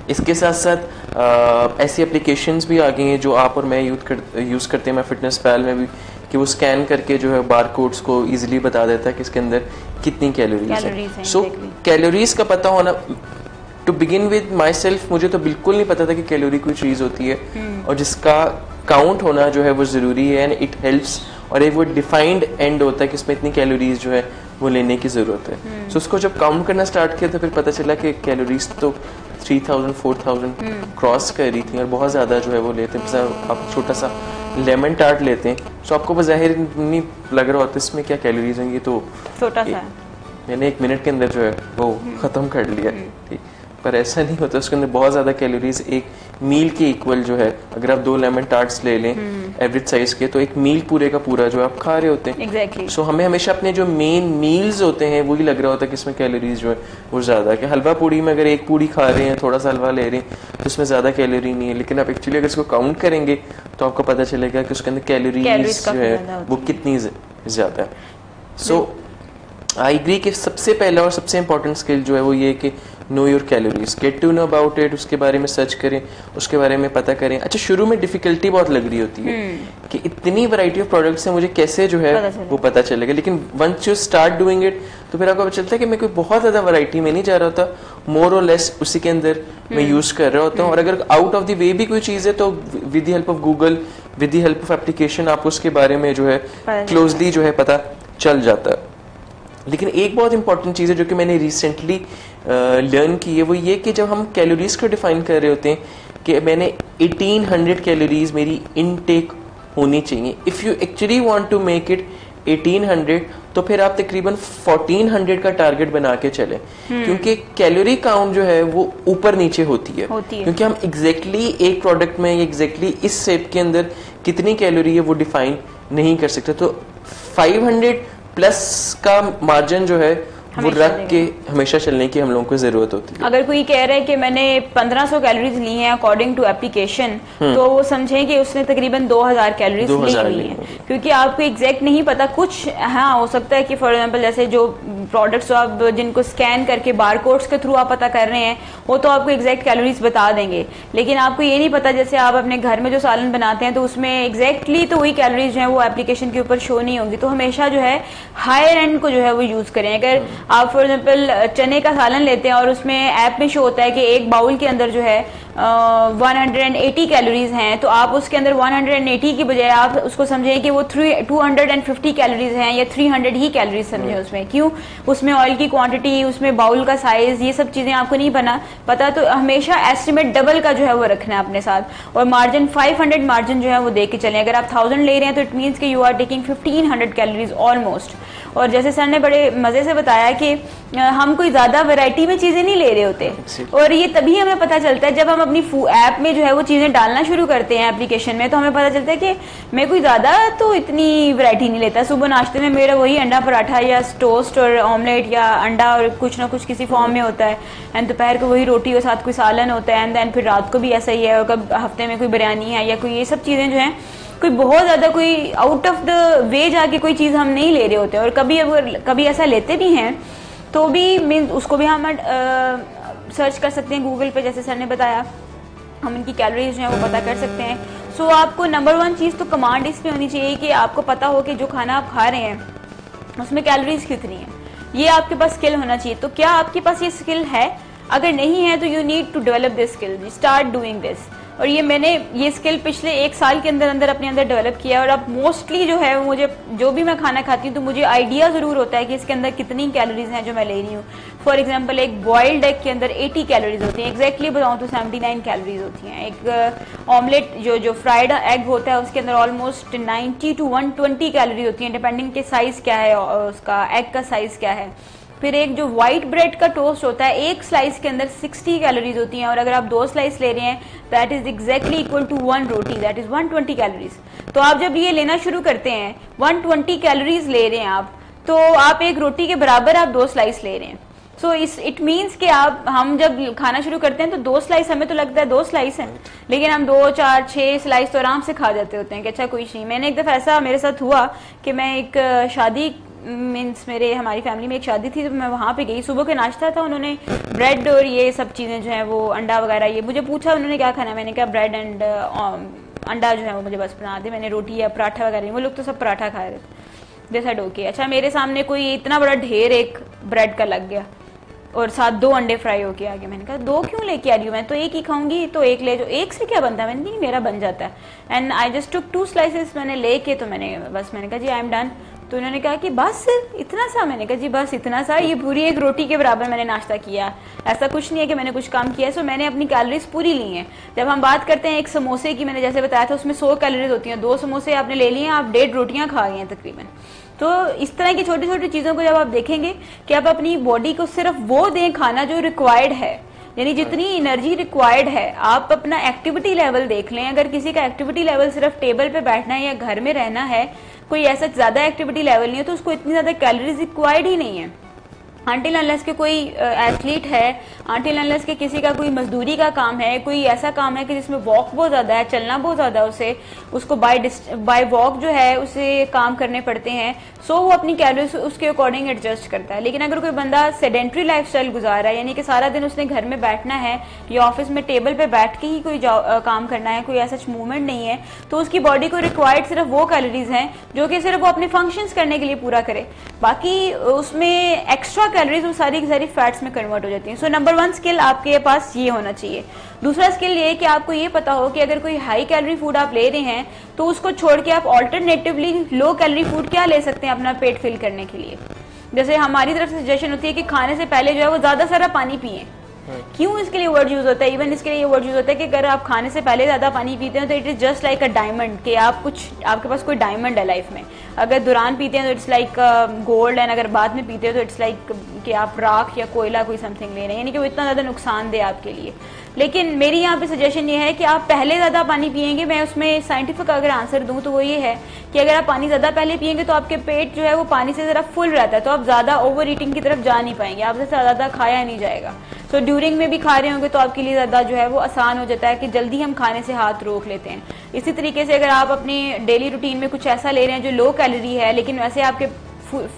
इसके साथ साथ ऐसी एप्लीकेशंस भी आ गई हैं जो आप और मैं यूज़ करते हैं, मैं फिटनेस पैल में भी, कि वो स्कैन करके जो है बार कोड्स को इजीली बता देता है कि इसके अंदर कितनी कैलोरीज है। सो कैलोरीज का पता होना, to begin with myself, मुझे तो बिल्कुल नहीं पता था कि कैलोरी कोई चीज़ होती है, और जिसका काउंट होना जो है वो ज़रूरी है। एंड इट हेल्प्स, और एक वो डिफाइंड एंड होता है कि इसमें इतनी कैलोरीज जो है वो लेने की ज़रूरत है। सो उसको जब काउंट करना स्टार्ट किया तो फिर पता चला कि कैलोरीज तो 3000 4000 क्रॉस कर रही थी और बहुत ज़्यादा जो है वो लेते हैं। आप छोटा सा लेमन टार्ट लेते हैं तो आपको बज़ाहिर नहीं लग रहा होता इसमें क्या कैलोरीज होंगी, तो छोटा सा मैंने 1 मिनट के अंदर जो है वो ख़त्म कर लिया। ठीक, पर ऐसा नहीं होता, उसके अंदर बहुत ज़्यादा कैलोरीज एक मील के इक्वल जो है, अगर आप 2 लेमन टार्ट्स ले लें एवरेज साइज के तो एक मील पूरे का पूरा जो आप खा रहे होते हैं। एग्जैक्टली। सो हमें हमेशा अपने जो मेन मील्स होते हैं वही लग रहा होता है कि इसमें कैलोरीज जो है वो ज़्यादा है। कि हलवा पूड़ी में अगर एक पूड़ी खा रहे हैं, थोड़ा सा हलवा ले रहे हैं तो उसमें ज़्यादा कैलोरी नहीं है, लेकिन आप एक्चुअली अगर इसको काउंट करेंगे तो आपको पता चलेगा कि उसके अंदर कैलोरीज जो है वो कितनी ज़्यादा है। सो आई एग्री कि सबसे पहला और सबसे इम्पोर्टेंट स्किल जो है वो ये कि know your calories, get to know about it, उसके बारे में सर्च करें, उसके बारे में पता करें। अच्छा, शुरू में डिफिकल्टी बहुत लग रही होती है कि इतनी वैरायटी ऑफ प्रोडक्ट्स हैं, मुझे कैसे जो है वो पता चलेगा, लेकिन once you start doing it तो फिर आपको पता चलता है कि मैं कोई बहुत ज़्यादा वैरायटी में नहीं जा रहा होता, मोर और लेस उसी के अंदर मैं यूज़ कर रहा होता हूँ। और अगर आउट ऑफ द वे भी कोई चीज़ है तो with the help of Google, with the help of application आपको उसके बारे में जो है क्लोजली जो है पता चल जाता है। लेकिन एक बहुत इंपॉर्टेंट चीज़ है जो कि मैंने रिसेंटली लर्न की है, वो ये कि जब हम कैलोरीज को डिफाइन कर रहे होते हैं कि मैंने 1800 कैलोरीज मेरी इनटेक होनी चाहिए, if you actually want to make it 1800 तो फिर आप तकरीबन 1400 का टारगेट बना के चले, क्योंकि कैलोरी काउंट जो है वो ऊपर नीचे होती है। क्योंकि हम एग्जैक्टली एक प्रोडक्ट में एग्जैक्टली इस शेप के अंदर कितनी कैलोरी है वो डिफाइन नहीं कर सकते। तो 500 प्लस का मार्जिन जो है वो रख के हमेशा चलने की हम लोगों को जरूरत होती है। अगर कोई कह रहा है कि मैंने 1500 कैलोरीज ली हैं अकॉर्डिंग टू एप्लीकेशन, तो वो समझें कि उसने तकरीबन 2000 कैलोरीज ली हुई हैं, क्योंकि आपको एग्जैक्ट नहीं पता। कुछ हाँ हो सकता है कि फॉर एग्जांपल जैसे जो प्रोडक्ट्स आप जिनको स्कैन करके बारकोड्स के थ्रू आप पता कर रहे हैं वो तो आपको एग्जैक्ट कैलोरीज बता देंगे, लेकिन आपको ये नहीं पता जैसे आप अपने घर में जो सालन बनाते हैं तो उसमें एग्जैक्टली तो वही कैलोरीज जो है वो एप्लीकेशन के ऊपर शो नहीं होंगी। तो हमेशा जो है हायर एंड को जो है वो यूज करें। अगर आप फॉर एग्जाम्पल चने का सालन लेते हैं और उसमें ऐप में शो होता है कि एक बाउल के अंदर जो है 180 कैलोरीज हैं, तो आप उसके अंदर 180 की बजाय आप उसको समझें कि वो 250 कैलोरीज हैं या 300 ही कैलोरीज समझें उसमें। क्यों? उसमें ऑयल की क्वांटिटी, उसमें बाउल का साइज, ये सब चीजें आपको नहीं पता, तो हमेशा एस्टिमेट डबल का जो है वो रखना है अपने साथ। और मार्जिन 500 मार्जिन जो है वो दे के चलें। अगर आप 1000 ले रहे हैं तो इट मीन्स कि you are taking 1500 calories almost. और जैसे सर ने बड़े मजे से बताया कि हम कोई ज्यादा वैरायटी में चीजें नहीं ले रहे होते, और ये तभी हमें पता चलता है जब हम अपनी ऐप में जो है वो चीजें डालना शुरू करते हैं एप्लीकेशन में, तो हमें पता चलता है कि मैं कोई ज्यादा तो इतनी वैरायटी नहीं लेता। सुबह नाश्ते में मेरा वही अंडा पराठा या टोस्ट और ऑमलेट या अंडा और कुछ ना कुछ किसी फॉर्म में होता है, एंड दोपहर को वही रोटी और साथ कोई सालन होता है, एंड देन फिर रात को भी ऐसा ही है, और कब हफ्ते में कोई बिरयानी है या कोई ये सब चीजें जो है कोई बहुत ज्यादा कोई आउट ऑफ द वे जाके कोई चीज हम नहीं ले रहे होते। और कभी ऐसा लेते भी हैं तो भी मीन्स उसको भी हम सर्च कर सकते हैं गूगल पे, जैसे सर ने बताया हम इनकी कैलोरीज जो है वो पता कर सकते हैं। सो आपको नंबर 1 चीज तो कमांड इसलिए होनी चाहिए कि आपको पता हो कि जो खाना आप खा रहे हैं उसमें कैलोरीज कितनी है। ये आपके पास स्किल होना चाहिए। तो क्या आपके पास ये स्किल है? अगर नहीं है तो you need to develop this skill, start doing this. और मैंने ये स्किल पिछले 1 साल के अंदर अपने अंदर डेवलप किया है। और अब मोस्टली जो है मुझे जो भी मैं खाना खाती हूँ तो मुझे आइडिया जरूर होता है कि इसके अंदर कितनी कैलोरीज हैं जो मैं ले रही हूँ। फॉर एग्जांपल एक बॉइल्ड एग के अंदर 80 कैलोरीज होती हैं, एग्जैक्टली बताऊँ तो 79 कैलोरीज होती हैं। एक ऑमलेट जो फ्राइड एग होता है उसके अंदर ऑलमोस्ट 90 to 120 कैलोरी होती हैं, डिपेंडिंग के साइज क्या है, उसका एग का साइज क्या है। फिर एक जो व्हाइट ब्रेड का टोस्ट होता है, एक स्लाइस के अंदर 60 कैलोरीज होती हैं, और अगर आप 2 स्लाइस ले रहे हैं that is exactly equal to 1 roti, that is 120 calories. तो आप जब ये लेना शुरू करते हैं 120 कैलोरीज ले रहे हैं आप, तो आप एक रोटी के बराबर आप 2 स्लाइस ले रहे हैं। सो इट मीन्स कि हम जब खाना शुरू करते हैं तो 2 स्लाइस, हमें तो लगता है 2 स्लाइस है, लेकिन हम 2, 4, 6 स्लाइस तो आराम से खा जाते होते हैं कि अच्छा कोई नहीं। मैंने एक दफा ऐसा मेरे साथ हुआ कि मैं एक शादी मीन्स हमारी फैमिली में एक शादी थी, तो मैं वहाँ पे गई। सुबह के नाश्ता था, उन्होंने ब्रेड और ये सब चीज़ें जो है वो अंडा वगैरह, ये मुझे पूछा उन्होंने क्या खाना है, मैंने कहा ब्रेड एंड अंडा जो है वो मुझे बस बना दे, मैंने रोटी या पराठा वगैरह। वो लोग तो सब पराठा खा रहे थे। जैसा डोके अच्छा मेरे सामने कोई इतना बड़ा ढेर एक ब्रेड का लग गया और साथ 2 अंडे फ्राई होके आ गए। मैंने कहा 2 क्यों लेके आ रही हूँ, मैं तो एक ही खाऊंगी, तो एक ले जो, एक से क्या बनता है। मैंने नहीं, मेरा बन जाता है। And I just took 2 slices, मैंने लेके तो मैंने कहा जी आई एम डन। तो उन्होंने कहा कि बस सिर्फ इतना सा। मैंने कहा जी बस इतना सा, ये पूरी एक रोटी के बराबर मैंने नाश्ता किया, ऐसा कुछ नहीं है कि मैंने कुछ कम किया है। सो मैंने अपनी कैलोरीज पूरी ली हैं। जब हम बात करते हैं एक समोसे की, मैंने जैसे बताया था उसमें 100 कैलोरीज होती हैं, 2 समोसे आपने ले लिए, आप 1.5 रोटियां खा गए हैं तकरीबन। तो इस तरह की छोटी छोटी चीजों को जब आप देखेंगे कि आप अपनी बॉडी को सिर्फ वो दें खाना जो रिक्वायर्ड है, यानी जितनी एनर्जी रिक्वायर्ड है। आप अपना एक्टिविटी लेवल देख लें, अगर किसी का एक्टिविटी लेवल सिर्फ टेबल पे बैठना है या घर में रहना है, कोई ऐसा ज्यादा एक्टिविटी लेवल नहीं है, तो उसको इतनी ज्यादा कैलोरीज रिक्वायर्ड ही नहीं है। अनटिल अनलेस के कोई एथलीट है, अनटिल अनलेस के किसी का कोई मजदूरी का काम है, कोई ऐसा काम है कि जिसमें वॉक बहुत ज्यादा है, चलना बहुत ज्यादा है, उसको बाय वॉक जो है उसे काम करने पड़ते हैं, सो वो अपनी कैलोरीज उसके अकॉर्डिंग एडजस्ट करता है। लेकिन अगर कोई बंदा सेडेंट्री लाइफस्टाइल गुजार रहा है, यानी कि सारा दिन उसने घर में बैठना है या ऑफिस में टेबल पे बैठ के ही कोई काम करना है, कोई ऐसा मूवमेंट नहीं है, तो उसकी बॉडी को रिक्वायर्ड सिर्फ वो कैलोरीज हैं जो कि सिर्फ वो अपने फंक्शंस करने के लिए पूरा करे। बाकी उसमें एक्स्ट्रा कैलोरीज वो सारी की सारी फैट्स में कन्वर्ट हो जाती हैं। सो नंबर 1 स्किल आपके पास ये होना चाहिए। दूसरा स्किल ये है कि आपको ये पता हो कि अगर कोई हाई कैलोरी फूड आप ले रहे हैं तो उसको छोड़ के आप ऑल्टरनेटिवली लो कैलोरी फूड क्या ले सकते हैं अपना पेट फिल करने के लिए। जैसे हमारी तरफ से सजेशन होती है कि खाने से पहले जो है वो ज्यादा सारा पानी पिए। क्यों इसके लिए वर्ड यूज होता है? इवन इसके लिए ये वर्ड यूज होता है कि अगर आप खाने से पहले ज्यादा पानी पीते हैं तो it is just like a diamond, कि आप कुछ आपके पास कोई डायमंड है लाइफ में। अगर दौरान पीते हैं तो इट्स लाइक गोल्ड, एंड अगर बाद में पीते हैं तो इट्स लाइक कि आप राख या कोयला कोई समथिंग ले रहे हैं, यानी कि वो इतना ज्यादा नुकसान दे आपके लिए। लेकिन मेरी यहाँ पे सजेशन ये है कि आप पहले ज्यादा पानी पिएंगे। मैं उसमें साइंटिफिक अगर आंसर दूं तो वो ये है कि अगर आप पानी ज्यादा पहले पिएंगे तो आपके पेट जो है वो पानी से जरा फुल रहता है, तो आप ज्यादा ओवर ईटिंग की तरफ जा नहीं पाएंगे, आपसे ज्यादा खाया नहीं जाएगा। तो ड्यूरिंग में भी खा रहे होंगे तो आपके लिए ज्यादा जो है वो आसान हो जाता है कि जल्दी हम खाने से हाथ रोक लेते हैं। इसी तरीके से अगर आप अपने डेली रूटीन में कुछ ऐसा ले रहे हैं जो लो कैलोरी है लेकिन वैसे आपके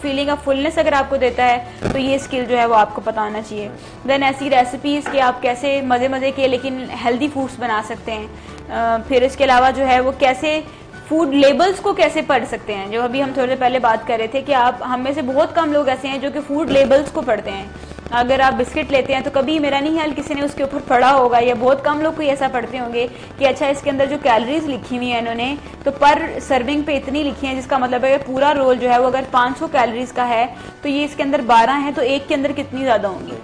फीलिंग ऑफ फुलनेस अगर आपको देता है, तो ये स्किल जो है वो आपको पता होना चाहिए। देन ऐसी रेसिपीज कि आप कैसे मजे मजे के लेकिन हेल्दी फूड्स बना सकते हैं। फिर इसके अलावा जो है वो कैसे फूड लेबल्स को कैसे पढ़ सकते हैं, जो अभी हम थोड़ी देर पहले बात कर रहे थे कि आप हम में से बहुत कम लोग ऐसे हैं जो कि फूड लेबल्स को पढ़ते हैं। अगर आप बिस्किट लेते हैं तो कभी मेरा नहीं ख्याल किसी ने उसके ऊपर पढ़ा होगा, या बहुत कम लोग कोई ऐसा पढ़ते होंगे कि अच्छा इसके अंदर जो कैलोरीज लिखी हुई है इन्होंने तो पर सर्विंग पे इतनी लिखी है, जिसका मतलब है कि पूरा रोल जो है वो अगर 500 कैलोरीज का है तो ये इसके अंदर 12 है, तो एक के अंदर कितनी ज्यादा होंगी,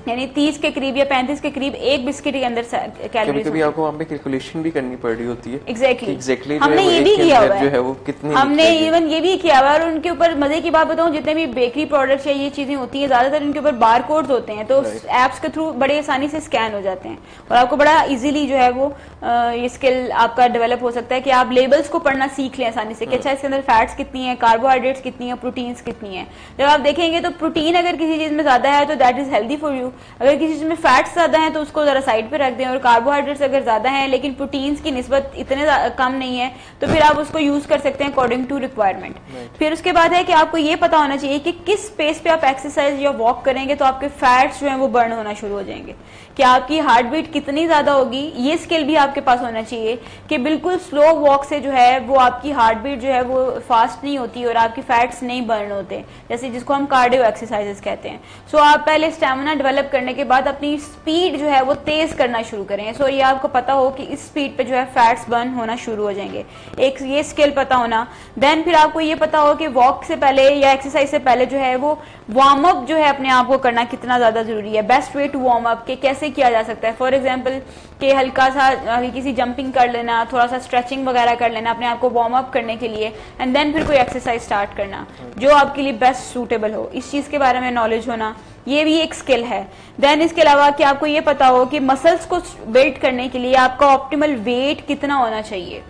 यानी 30 के करीब या 35 के करीब एक बिस्किट के अंदर कैलोरीज। कभी आपको वहाँ पे कैलकुलेशन भी करनी पड़ रही होती है। एग्जैक्टली हमने ये भी किया हुआ है, वो कितनी हमने इवन ये भी किया हुआ है। और उनके ऊपर मजे की बात बताऊं, जितने भी बेकरी प्रोडक्ट्स या ये चीजें होती है ज्यादातर उनके ऊपर बार कोड्स होते हैं, तो एप्स के थ्रू बड़े आसानी से स्कैन हो जाते हैं और आपको बड़ा इजीली जो है वो ये स्किल आपका डेवलप हो सकता है कि आप लेबल्स को पढ़ना सीख लें आसानी से कि अच्छा इसके अंदर फैट्स कितनी है, कार्बोहाइड्रेट्स कितनी है, प्रोटीन्स कितनी है। जब आप देखेंगे तो प्रोटीन अगर किसी चीज में ज्यादा है तो that is healthy for you, अगर किसी चीज में फैट्स ज्यादा है तो उसको जरा साइड पे रख दें, और कार्बोहाइड्रेट्स अगर ज्यादा है लेकिन प्रोटीन्स की निस्बत इतने कम नहीं है तो फिर आप उसको यूज कर सकते हैं अकॉर्डिंग टू रिक्वायरमेंट। फिर उसके बाद है कि आपको ये पता होना चाहिए कि किस स्पेस पे आप एक्सरसाइज या वॉक करेंगे तो आपके फैट्स जो है वो बर्न होना शुरू हो जाएंगे, कि आपकी हार्ट बीट कितनी ज्यादा होगी। ये स्किल भी आपके पास होना चाहिए कि बिल्कुल स्लो वॉक से जो है वो आपकी हार्ट बीट जो है वो फास्ट नहीं होती और आपकी फैट्स नहीं बर्न होते, जैसे जिसको हम कार्डियो एक्सरसाइजेस कहते हैं। सो आप पहले स्टेमिना डेवलप करने के बाद अपनी स्पीड जो है वो तेज करना शुरू करें। सो ये आपको पता हो कि इस स्पीड पे जो है फैट्स बर्न होना शुरू हो जाएंगे, एक ये स्किल पता होना। देन फिर आपको ये पता हो कि वॉक से पहले या एक्सरसाइज से पहले जो है वो वार्म अप जो है अपने आप को करना कितना ज्यादा जरूरी है, best way to warm up के कैसे किया जा सकता है। फॉर एग्जाम्पल कि हल्का सा हल्की सी जंपिंग कर लेना, थोड़ा सा स्ट्रेचिंग वगैरह कर लेना अपने आप को वार्म अप करने के लिए, एंड देन फिर कोई एक्सरसाइज स्टार्ट करना जो आपके लिए बेस्ट सूटेबल हो। इस चीज के बारे में नॉलेज होना ये भी एक स्किल है। देन इसके अलावा कि आपको ये पता हो कि मसल्स को बिल्ड करने के लिए आपका ऑप्टिमल वेट कितना होना चाहिए।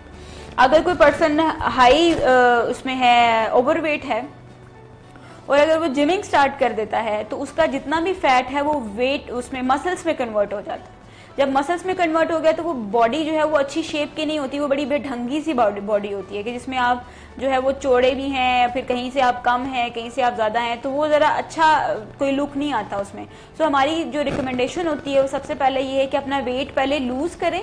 अगर कोई पर्सन हाई उसमें है, ओवरवेट है, और अगर वो जिमिंग स्टार्ट कर देता है तो उसका जितना भी फैट है वो वेट उसमें मसल्स में कन्वर्ट हो जाता है। जब मसल्स में कन्वर्ट हो गया तो वो बॉडी जो है वो अच्छी शेप की नहीं होती, वो बड़ी बेढंगी सी बॉडी होती है कि जिसमें आप जो है वो चौड़े भी हैं, फिर कहीं से आप कम हैं, कहीं से आप ज्यादा हैं, तो वो जरा अच्छा कोई लुक नहीं आता उसमें। सो हमारी जो रिकमेंडेशन होती है वो सबसे पहले ये है कि अपना वेट पहले लूज करें,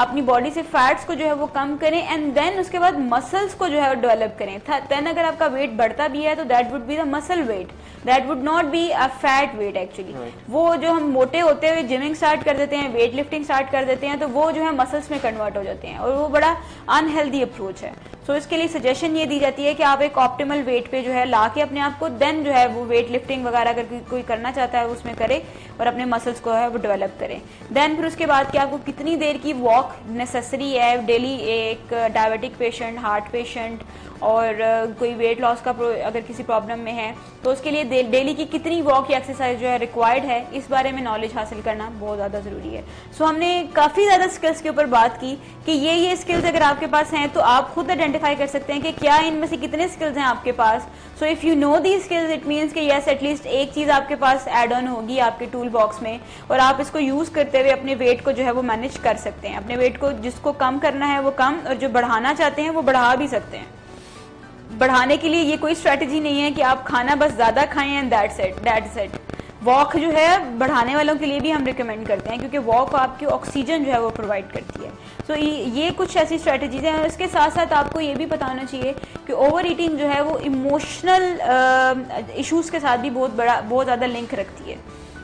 अपनी बॉडी से फैट्स को जो है वो कम करें एंड देन उसके बाद मसल्स को जो है वो डेवलप करें। देन अगर आपका वेट बढ़ता भी है तो that would be the muscle weight, that would not be a fat weight actually. वो जो हम मोटे होते हुए जिमिंग स्टार्ट कर देते हैं, वेट लिफ्टिंग स्टार्ट कर देते हैं, तो वो जो है मसल्स में कन्वर्ट हो जाते हैं और वो बड़ा अनहेल्दी अप्रोच है। सो इसके लिए सजेशन ये दी जाती है कि आप एक ऑप्टिमल वेट पे जो है ला के अपने आप को देन जो है वो वेट लिफ्टिंग वगैरह अगर कोई करना चाहता है उसमें करे और अपने मसल्स को है वो डेवलप करें। देन फिर उसके बाद कि आपको कितनी देर की वॉक नेसेसरी है डेली, एक डायबिटिक पेशेंट, हार्ट पेशेंट और कोई वेट लॉस का अगर किसी प्रॉब्लम में है तो उसके लिए डेली की कितनी वॉक या एक्सरसाइज जो है रिक्वायर्ड है, इस बारे में नॉलेज हासिल करना बहुत ज्यादा जरूरी है। सो हमने काफी ज्यादा स्किल्स के ऊपर बात की कि ये स्किल्स अगर आपके पास हैं तो आप खुद आइडेंटिफाई कर सकते हैं कि क्या इनमें से कितने स्किल्स हैं आपके पास। So if you know the skills it means कि यस एटलीस्ट एक चीज आपके पास एड ऑन होगी आपके टूल बॉक्स में और आप इसको यूज करते हुए अपने वेट को जो है वो मैनेज कर सकते हैं। अपने वेट को जिसको कम करना है वो कम और जो बढ़ाना चाहते हैं वो बढ़ा भी सकते हैं। बढ़ाने के लिए ये कोई स्ट्रेटजी नहीं है कि आप खाना बस ज्यादा खाएं एंड दैट्स इट। वॉक जो है बढ़ाने वालों के लिए भी हम रिकमेंड करते हैं क्योंकि वॉक आपकी ऑक्सीजन जो है वो प्रोवाइड करती है। सो ये कुछ ऐसी स्ट्रेटजीज हैं। इसके साथ साथ आपको ये भी पता होना चाहिए कि ओवर ईटिंग जो है वो इमोशनल इश्यूज के साथ भी बहुत ज्यादा लिंक रखती है।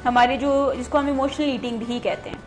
हमारे जिसको हम इमोशनल ईटिंग भी कहते हैं,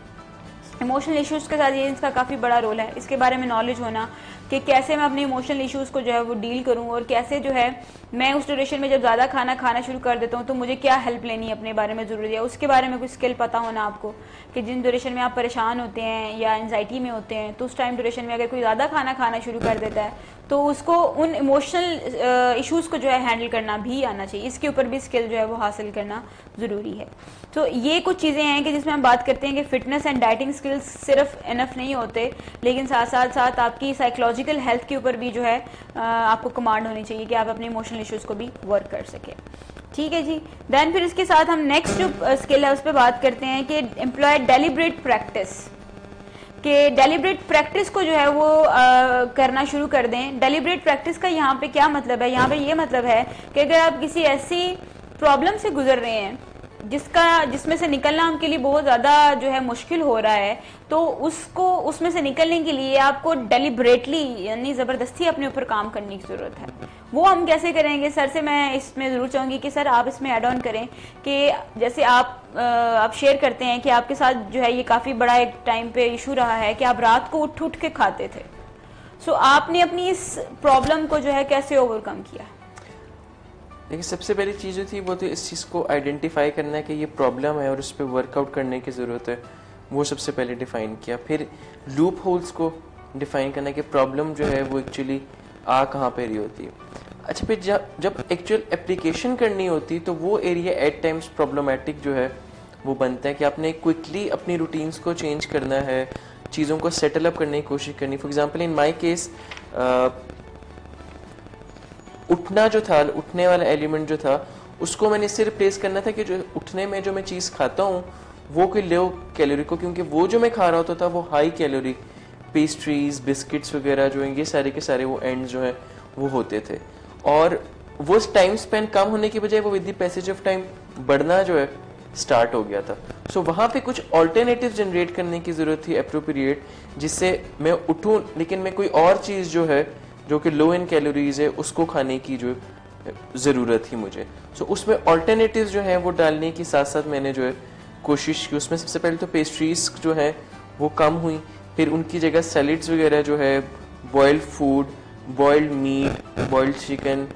इमोशनल इश्यूज के साथ ये इसका काफी बड़ा रोल है। इसके बारे में नॉलेज होना कि कैसे मैं अपने इमोशनल इश्यूज को जो है वो डील करूं और कैसे जो है मैं उस ड्यूरेशन में जब ज्यादा खाना शुरू कर देता हूं तो मुझे क्या हेल्प लेनी है अपने बारे में जरूरी है, उसके बारे में कुछ स्किल पता होना आपको कि जिन ड्यूरेशन में आप परेशान होते हैं या एंजाइटी में होते हैं तो उस टाइम ड्यूरेशन में अगर कोई ज्यादा खाना शुरू कर देता है तो उसको उन इमोशनल इश्यूज को जो है हैंडल करना भी आना चाहिए। इसके ऊपर भी स्किल जो है वो हासिल करना जरूरी है। तो ये कुछ चीजें हैं कि जिसमें हम बात करते हैं कि फिटनेस एंड डाइटिंग स्किल्स सिर्फ इनफ नहीं होते, लेकिन साथ आपकी साइकोलॉजिकल हेल्थ के ऊपर भी जो है आपको कमांड होनी चाहिए कि आप अपने इमोशनल इश्यूज को भी वर्क कर सके। ठीक है जी। देन फिर इसके साथ हम नेक्स्ट जो स्किल है उस पर बात करते हैं कि एम्प्लॉय डेलिब्रेट प्रैक्टिस, कि डेलिब्रेट प्रैक्टिस को जो है वो करना शुरू कर दें। डेलिब्रेट प्रैक्टिस का यहाँ पे क्या मतलब है? यहाँ पे ये मतलब है कि अगर आप किसी ऐसी प्रॉब्लम से गुजर रहे हैं जिसमें से निकलना उनके लिए बहुत ज्यादा जो है मुश्किल हो रहा है, तो उसमें से निकलने के लिए आपको डेलिब्रेटली यानी जबरदस्ती अपने ऊपर काम करने की जरूरत है। वो हम कैसे करेंगे? सर से मैं इसमें जरूर चाहूंगी कि सर आप इसमें ऐड ऑन करें कि जैसे आप शेयर करते हैं कि आपके साथ जो है ये काफी बड़ा एक टाइम पे इशू रहा है कि आप रात को उठ के खाते थे। सो आपने अपनी इस प्रॉब्लम को जो है कैसे ओवरकम किया? देखिए, सबसे पहली चीज़ जो थी वो तो इस चीज़ को आइडेंटिफाई करना है कि ये प्रॉब्लम है और उस पर वर्कआउट करने की ज़रूरत है, वो सबसे पहले डिफाइन किया। फिर लूप होल्स को डिफाइन करना है कि प्रॉब्लम जो है वो एक्चुअली कहाँ पे रही होती है। अच्छा, फिर जब एक्चुअल एप्लीकेशन करनी होती है तो वो एरिया एट टाइम्स प्रॉब्लमेटिक जो है वो बनता है कि आपने क्विकली अपनी रूटीन्स को चेंज करना है, चीज़ों को सेटल अप करने की कोशिश करनी। For example in my case उठना जो था, उठने वाला एलिमेंट जो था उसको मैंने इससे रिप्लेस करना था कि जो उठने में जो मैं चीज़ खाता हूँ वो कोई लो कैलोरी को, क्योंकि वो जो मैं खा रहा होता था वो हाई कैलोरी पेस्ट्रीज, बिस्किट्स वगैरह जो हैं, ये सारे के सारे वो एंड जो है वो होते थे। और वो टाइम स्पेंड कम होने की बजाय वो with the passage of time बढ़ना जो है स्टार्ट हो गया था। सो वहाँ पे कुछ ऑल्टरनेटिव जनरेट करने की जरूरत थी एप्रोप्रिएट, जिससे मैं उठूँ लेकिन मैं कोई और चीज़ जो है जो कि लो इन कैलोरीज है उसको खाने की जो ज़रूरत थी मुझे। सो उसमें ऑल्टरनेटिव्स जो हैं वो डालने की साथ साथ मैंने जो है कोशिश की। उसमें सबसे पहले तो पेस्ट्रीज जो है वो कम हुई, फिर उनकी जगह सैलिड्स वगैरह जो है, boiled food, boiled meat, boiled chicken,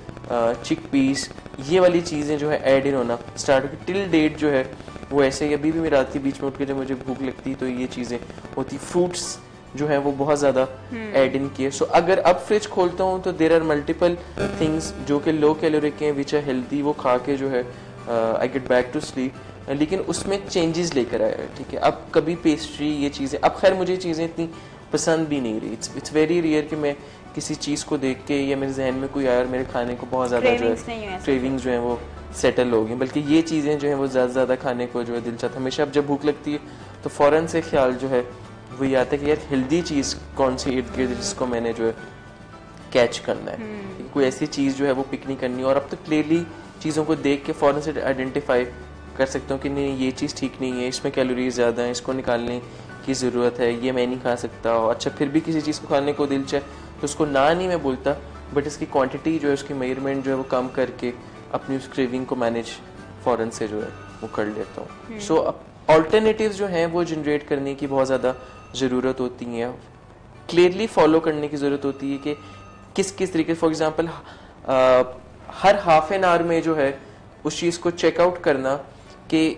chickpeas, ये वाली चीज़ें जो है ऐड इन होना स्टार्ट हो। टिल डेट जो है वो ऐसे ही अभी भी मैं रात के बीच में उठ के जब मुझे भूख लगती तो ये चीज़ें होती। फ्रूट्स जो है वो बहुत ज़्यादा ऐड इन किए। सो अगर अब फ्रिज खोलता हूँ तो देर आर मल्टीपल थिंग्स जो कि लो कैलोरिक हैं विच आर हेल्दी, वो खा के जो है I get back to sleep, लेकिन उसमें चेंजेस लेकर आया है। ठीक है, अब कभी पेस्ट्री ये चीज़ें, अब खैर मुझे चीज़ें इतनी पसंद भी नहीं रही। इट्स वेरी रेयर कि मैं किसी चीज़ को देख के या मेरे जहन में कोई आया और मेरे खाने को बहुत ज़्यादा जो है क्रेविंग्स जो है वो सेटल हो गई, बल्कि ये चीज़ें जो है वो ज़्यादा खाने को जो है दिल चाहता। हमेशा अब जब भूख लगती है तो फ़ौरन से ख्याल जो है वो ये आता है कि यार हेल्दी चीज़ कौन सी इर्द गिर्द जिसको मैंने जो है कैच करना है, कोई ऐसी चीज़ जो है वो पिक नहीं करनी। और अब तो क्लियरली चीज़ों को देख के फ़ौरन से आइडेंटिफाई कर सकता हूँ कि नहीं ये चीज़ ठीक नहीं है, इसमें कैलोरीज ज़्यादा हैं, इसको निकालने की ज़रूरत है, ये मैं नहीं खा सकता, अच्छा फिर भी किसी चीज़ को खाने को दिल चाहे तो उसको ना नहीं मैं बोलता, बट इसकी क्वांटिटी जो है, उसकी मेजरमेंट जो है वो कम करके अपनी उस क्रेविंग को मैनेज फ़ौरन से जो है वो कर लेता हूँ। सो ऑल्टरनेटिव्स जो हैं वो जनरेट करने की बहुत ज़्यादा ज़रूरत होती है, क्लियरली फॉलो करने की ज़रूरत होती है कि किस किस तरीके, for example her half an hour में जो है उस चीज़ को चेकआउट करना कि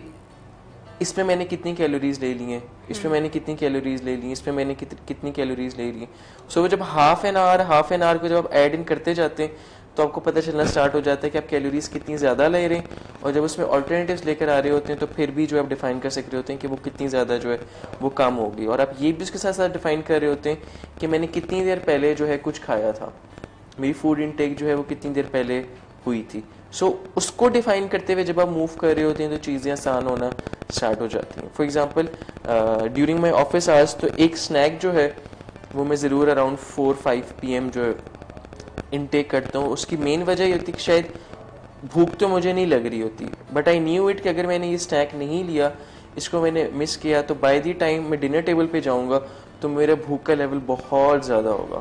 इसमें मैंने कितनी कैलोरीज ले ली हैं, इसमें मैंने कितनी कैलोरीज ले ली, इसमें मैंने कितनी कैलोरीज ले ली। सो जब हाफ एन आवर को जब आप ऐड इन करते जाते हैं तो आपको पता चलना स्टार्ट हो जाता है कि आप कैलोरीज कितनी ज़्यादा ले रहे हैं, और जब उसमें ऑल्टरनेटिव्स लेकर आ रहे होते हैं तो फिर भी जो आप डिफाइन कर सक रहे होते हैं कि वो कितनी ज़्यादा जो है वो कम होगी, और आप ये भी उसके साथ साथ डिफाइन कर रहे होते हैं कि मैंने कितनी देर पहले जो है कुछ खाया था, मेरी फूड इनटेक जो है वो कितनी देर पहले हुई थी। सो उसको डिफाइन करते हुए जब आप मूव कर रहे होते हैं तो चीज़ें आसान होना स्टार्ट हो जाती हैं। For example during my office hours तो एक स्नैक जो है वो मैं ज़रूर अराउंड 4-5 PM जो है इनटेक करता हूँ। उसकी मेन वजह ये होती है कि शायद भूख तो मुझे नहीं लग रही होती, बट आई न्यू इट कि अगर मैंने ये स्नैक नहीं लिया, इसको मैंने मिस किया, तो बाय द टाइम मैं डिनर टेबल पे जाऊंगा तो मेरा भूख का लेवल बहुत ज़्यादा होगा,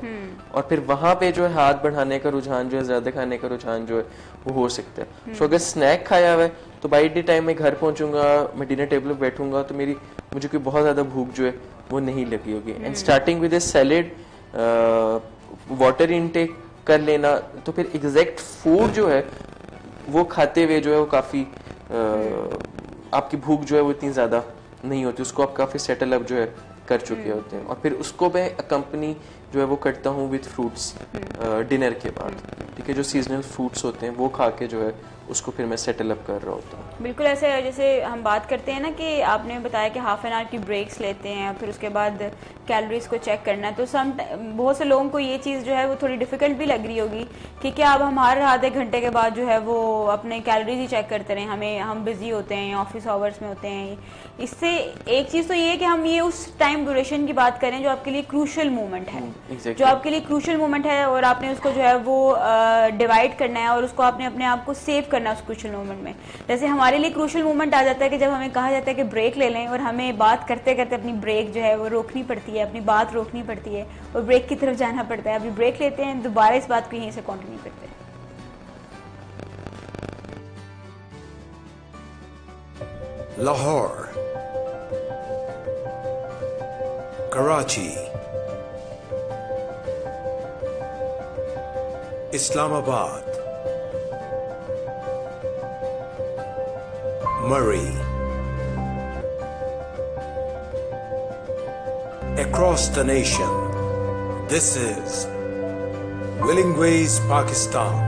और फिर वहाँ पे जो है हाथ बढ़ाने का रुझान जो है, ज़्यादा खाने का रुझान जो है वो हो सकता है। सो अगर स्नैक खाया हुआ है तो बाय द टाइम मैं घर पहुँचूंगा, मैं डिनर टेबल पे बैठूंगा तो मुझे कोई बहुत ज़्यादा भूख जो है वो नहीं लगी होगी। And starting with A salad, water intake कर लेना, तो फिर एग्जैक्ट फूड जो है वो खाते हुए जो है वो काफ़ी आपकी भूख जो है वो इतनी ज़्यादा नहीं होती, उसको आप काफ़ी सेटल अप जो है कर चुके होते हैं। और फिर उसको मैं कंपनी जो है वो करता हूँ विद फ्रूट्स डिनर के बाद, ठीक है, जो सीजनल फ्रूट्स होते हैं वो खा के जो है उसको फिर मैं सेटल अप कर रहा होता हूँ। बिल्कुल ऐसे जैसे हम बात करते हैं ना कि आपने बताया कि हाफ एन आवर की ब्रेक्स लेते हैं, फिर उसके बाद कैलोरीज को चेक करना है, तो बहुत से लोगों को ये चीज़ जो है वो थोड़ी डिफिकल्ट भी लग रही होगी कि क्या अब हमारे आधे घंटे के बाद जो है वो अपने कैलोरीज ही चेक करते रहें, हम बिजी होते हैं, ऑफिस आवर्स में होते हैं। इससे एक चीज़ तो ये है कि हम ये उस टाइम ड्यूरेशन की बात करें जो आपके लिए क्रूशियल मोमेंट है, जो आपके लिए क्रूशियल मोमेंट है, और आपने उसको जो है वो डिवाइड करना है और उसको आपने अपने आप को सेव करना उस क्रूशियल मोमेंट में। जैसे हमारे लिए क्रूशियल मोमेंट आ जाता है कि जब हमें कहा जाता है कि ब्रेक ले लें, और हमें बात करते करते अपनी ब्रेक जो है वो रोकनी पड़ती है, अपनी बात रोकनी पड़ती है और ब्रेक की तरफ जाना पड़ता है। अभी ब्रेक लेते हैं, दोबारा इस बात को यहीं से कंटिन्यू करते हैं। Lahore, Karachi, Islamabad, Murray. Across the nation, this is Willing Ways, Pakistan.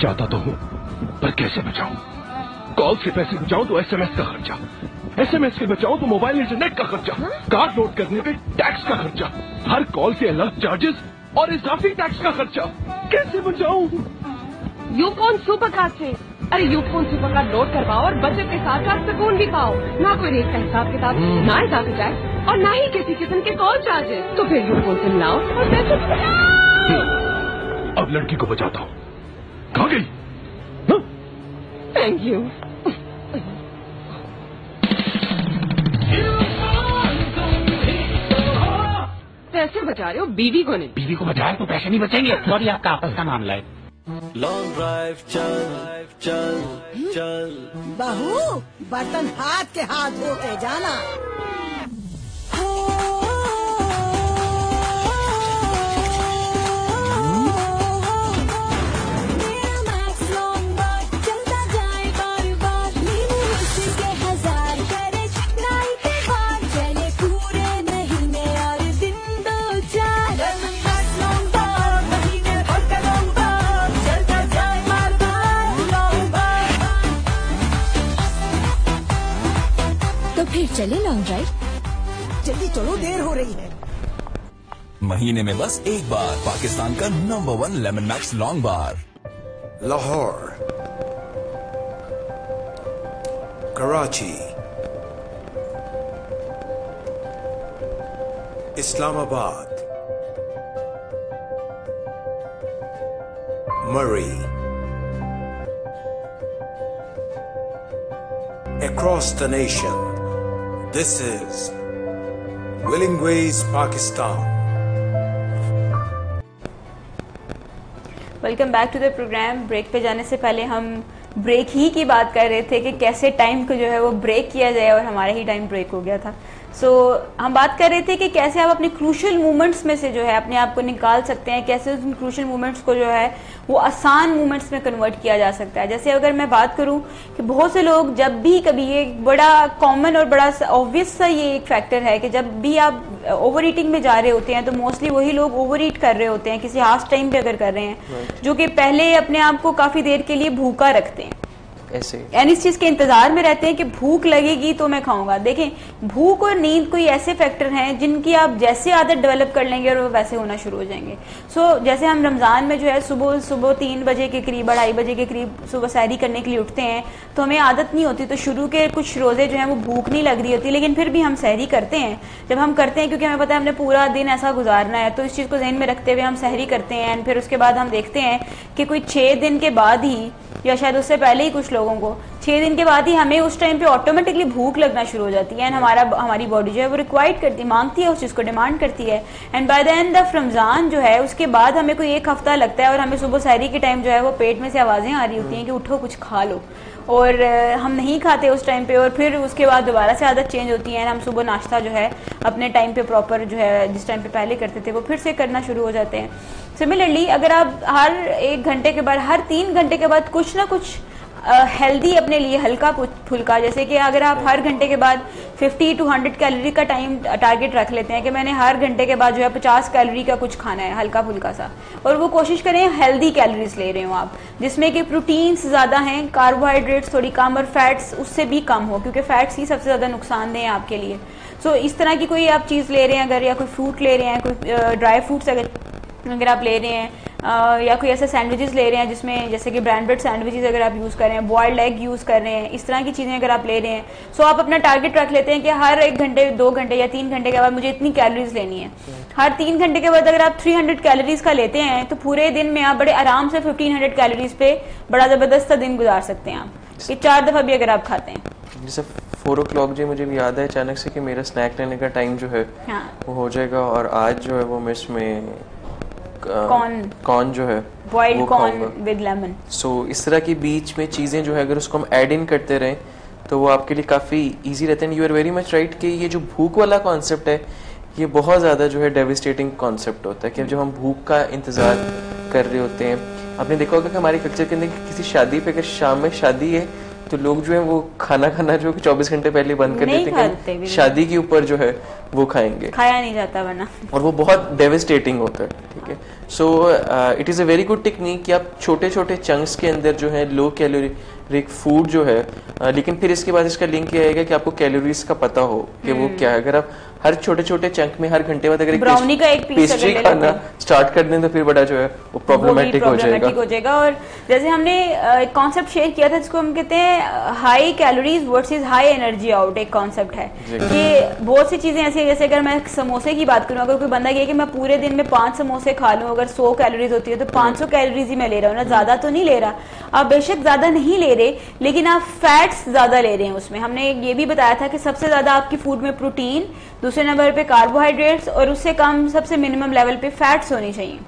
चाहता तो हूँ, पर कैसे बचाऊं? कॉल से पैसे बचाऊं तो एसएमएस का खर्चा, एसएमएस से बचाऊं तो मोबाइल इंटरनेट का खर्चा, कार्ड लोड करने पे टैक्स का खर्चा, हर कॉल से अलग चार्जेस और इजाफी टैक्स का खर्चा। कैसे बचाऊं? यूफोन सुपर कार्ड से। अरे यूफोन सुपर कार्ड लोड करवाओ और बचत के साथ साथ सुकून भी पाओ। ना कोई रेट का हिसाब किताब, ना इजाफी टैक्स, और ना ही किसी किस्म के कॉल चार्जेस। तो फिर यूफोन से मिलाओ और पैसे अब लड़की को बचाता हूँ। कहाँ गई? Thank you. पैसे बचा रहे हो, बीवी को नहीं। बीवी को बचाए तो पैसे नहीं बचेंगे। सॉरी, आपका आपस का मामला है। लॉन्ग ड्राइव चल चल चल। बहू, बर्तन हाथ के हाथ धो के जाना। फिर चले लॉन्ग ड्राइव। जल्दी चलो, देर हो रही है। महीने में बस एक बार पाकिस्तान का number 1 lemon max long bar. Lahore, Karachi, Islamabad, Murray. Across the nation, this is Willing Ways, Pakistan. Welcome back to the programme. Break पे जाने से पहले हम ब्रेक ही की बात कर रहे थे कि कैसे टाइम को जो है वो ब्रेक किया जाए, और हमारा ही टाइम ब्रेक हो गया था। हम बात कर रहे थे कि कैसे आप अपने क्रूशल मोमेंट्स में से जो है अपने आप को निकाल सकते हैं, कैसे उन क्रूशल मोमेंट्स को जो है वो आसान मोमेंट्स में कन्वर्ट किया जा सकता है। जैसे अगर मैं बात करूं कि बहुत से लोग जब भी कभी, ये बड़ा कॉमन और बड़ा ऑब्वियस सा ये एक फैक्टर है कि जब भी आप ओवर ईटिंग में जा रहे होते हैं तो मोस्टली वही लोग ओवर ईट कर रहे होते हैं किसी खास टाइम पे अगर कर रहे हैं, जो कि पहले अपने आप को काफी देर के लिए भूखा रखते हैं, ऐसे यानी इस चीज के इंतजार में रहते हैं कि भूख लगेगी तो मैं खाऊंगा। देखें, भूख और नींद कोई ऐसे फैक्टर हैं जिनकी आप जैसे आदत डेवलप कर लेंगे और वो वैसे होना शुरू हो जाएंगे। जैसे हम रमजान में जो है सुबह 3 बजे के करीब, 2:30 बजे के करीब सुबह सैरी करने के लिए उठते हैं, तो हमें आदत नहीं होती, तो शुरू के कुछ रोजे जो है वो भूख नहीं लग रही होती, लेकिन फिर भी हम सहरी करते हैं। जब हम करते हैं क्योंकि हमें पता है हमने पूरा दिन ऐसा गुजारना है, तो इस चीज को ध्यान में रखते हुए हम सहरी करते हैं। एंड फिर उसके बाद हम देखते हैं कि कोई 6 दिन के बाद ही, या शायद उससे पहले ही कुछ लोगों को 6 दिन के बाद ही हमें उस टाइम पे ऑटोमेटिकली भूख लगना शुरू हो जाती है। एंड हमारी बॉडी जो है वो रिक्वायर्ड करती, मांगती है, उस चीज को डिमांड करती है। And by the end of Ramzan जो है उसके बाद हमें कोई 1 हफ्ता लगता है और हमें सुबह सहरी के टाइम जो है वो पेट में से आवाजें आ रही होती हैं कि उठो कुछ खा लो, और हम नहीं खाते उस टाइम पे, और फिर उसके बाद दोबारा से आदत चेंज होती है। हम सुबह नाश्ता जो है अपने टाइम पे प्रॉपर जो है जिस टाइम पे पहले करते थे वो फिर से करना शुरू हो जाते हैं। सिमिलरली अगर आप हर 1 घंटे के बाद, हर 3 घंटे के बाद कुछ ना कुछ हेल्दी अपने लिए हल्का फुल्का, जैसे कि अगर आप हर घंटे के बाद 50 to 100 कैलोरी का टाइम टारगेट रख लेते हैं कि मैंने हर घंटे के बाद जो है 50 कैलोरी का कुछ खाना है हल्का फुल्का सा, और वो कोशिश करें हेल्दी कैलोरीज ले रहे हो आप, जिसमें कि प्रोटीन्स ज्यादा हैं, कार्बोहाइड्रेट्स थोड़ी कम और फैट्स उससे भी कम हो, क्योंकि फैट्स ही सबसे ज्यादा नुकसानदेह है आपके लिए। इस तरह की कोई आप चीज ले रहे हैं अगर, या कोई फ्रूट ले रहे हैं, कोई ड्राई फ्रूट्स अगर आप ले रहे हैं, या कोई ऐसे सैंडविचेस ले रहे हैं जिसमें जैसे कि ब्रांडेड सैंडविचेस अगर आप यूज कर रहे हैं, बॉइल्ड एग यूज कर रहे हैं, इस तरह की चीजें अगर आप ले रहे हैं, आप अपना टारगेट रख लेते हैं कि हर 1 घंटे, 2 घंटे या 3 घंटे के बाद मुझे इतनी कैलोरीज लेनी है। हर 3 घंटे के बाद अगर आप 300 कैलोरीज का लेते हैं तो पूरे दिन में आप बड़े आराम से 1500 कैलोरीज पे बड़ा जबरदस्त दिन गुजार सकते हैं आप, ये 4 दफा भी अगर आप खाते हैं। जैसे 4 o'clock जी मुझे भी याद है अचानक से कि मेरा स्नैक लेने का टाइम जो है वो हो जाएगा, और आज जो है वो मिस में कॉर्न जो है बॉइल्ड कॉर्न विद लेमन। इस तरह की बीच में चीजें जो है अगर उसको हम ऐड इन करते रहें तो वो आपके लिए काफी इजी रहते हैं। You are very much right कि ये जो भूख वाला कॉन्सेप्ट है ये बहुत ज्यादा जो है डेविस्टेटिंग कॉन्सेप्ट होता है कि जब हम भूख का इंतजार कर रहे होते हैं, आपने देखा होगा कि हमारे कल्चर के अंदर किसी शादी पे अगर शाम में शादी है तो लोग जो है वो खाना जो 24 घंटे पहले बंद कर देते हैं, शादी के ऊपर जो है वो खाएंगे, खाया नहीं जाता वरना, और वो बहुत डेविस्टेटिंग होता है। ठीक है, it is a very good technique कि आप छोटे छोटे चंक्स के अंदर जो है लो कैलोरी फूड जो है, लेकिन फिर इसके बाद इसका लिंक ये आएगा कि आपको कैलोरीज का पता हो कि वो क्या है। अगर आप हर छोटे छोटे चंक में हर घंटे बाद अगर ब्राउनी का एक पीस पेस्ट्री खाना स्टार्ट कर दें तो फिर बड़ा जो है वो प्रॉब्लमेटिक हो जाएगा। और जैसे हमने एक कॉन्सेप्ट शेयर किया था जिसको हम कहते हैं high calories versus high energy out, एक कॉन्सेप्ट है कि बहुत सी चीजें ऐसी, जैसे अगर मैं समोसे की बात करूं, अगर कोई बंदा कहे कि मैं पूरे दिन में 5 समोसे खा लूं, अगर 100 कैलोरीज होती है तो 500 कैलोरीज ही मैं ले रहा हूँ ना, ज्यादा तो नहीं ले रहा। आप बेशक ज्यादा नहीं ले रहे लेकिन आप फैट्स ज्यादा ले रहे हैं उसमें। हमने ये भी बताया था कि सबसे ज्यादा आपकी फूड में प्रोटीन, दूसरे नंबर पे कार्बोहाइड्रेट्स, और उससे कम सबसे मिनिमम लेवल पे फैट्स होनी चाहिए।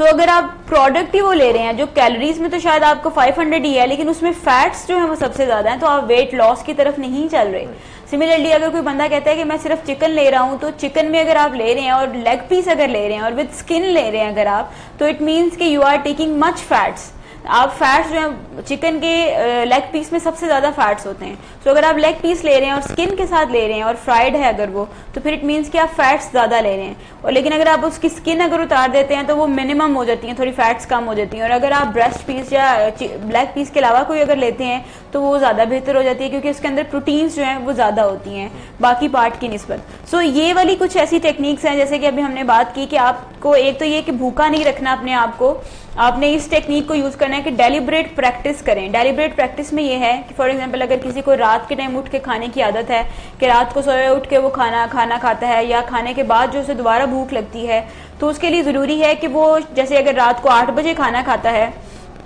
अगर आप प्रोडक्ट ही वो ले रहे हैं जो कैलोरीज में तो शायद आपको 500 ही है, लेकिन उसमें फैट्स जो है वो सबसे ज्यादा है, तो आप वेट लॉस की तरफ नहीं चल रहे। सिमिलरली अगर कोई बंदा कहता है कि मैं सिर्फ चिकन ले रहा हूं, तो चिकन में अगर आप ले रहे हैं और लेग पीस अगर ले रहे हैं और विद स्किन ले रहे हैं अगर आप, तो इट मीन्स कि you are taking much fats. आप फैट्स जो है चिकन के लेग पीस में सबसे ज्यादा फैट्स होते हैं। तो अगर आप लेग पीस ले रहे हैं और स्किन के साथ ले रहे हैं और फ्राइड है अगर वो, तो फिर इट मीन्स कि आप फैट्स ज्यादा ले रहे हैं। और लेकिन अगर आप उसकी स्किन अगर उतार देते हैं तो वो मिनिमम हो जाती है, थोड़ी फैट्स कम हो जाती हैं। और अगर आप ब्रेस्ट पीस या लेग पीस के अलावा कोई अगर लेते हैं तो वो ज्यादा बेहतर हो जाती है, क्योंकि उसके अंदर प्रोटीन्स जो हैं वो ज्यादा होती हैं बाकी पार्ट की निस्बत। सो ये वाली कुछ ऐसी टेक्निक्स हैं, जैसे कि अभी हमने बात की कि आपको एक तो ये कि भूखा नहीं रखना अपने आप को, आपने इस टेक्निक को यूज करना है कि डेलिब्रेट प्रैक्टिस करें। डेलिब्रेट प्रैक्टिस में ये है कि फॉर एग्जांपल अगर किसी को रात के टाइम उठ के खाने की आदत है कि रात को सोए उठ के वो खाना खाता है, या खाने के बाद जो उसे दोबारा भूख लगती है, तो उसके लिए जरूरी है कि वो जैसे अगर रात को 8 बजे खाना खाता है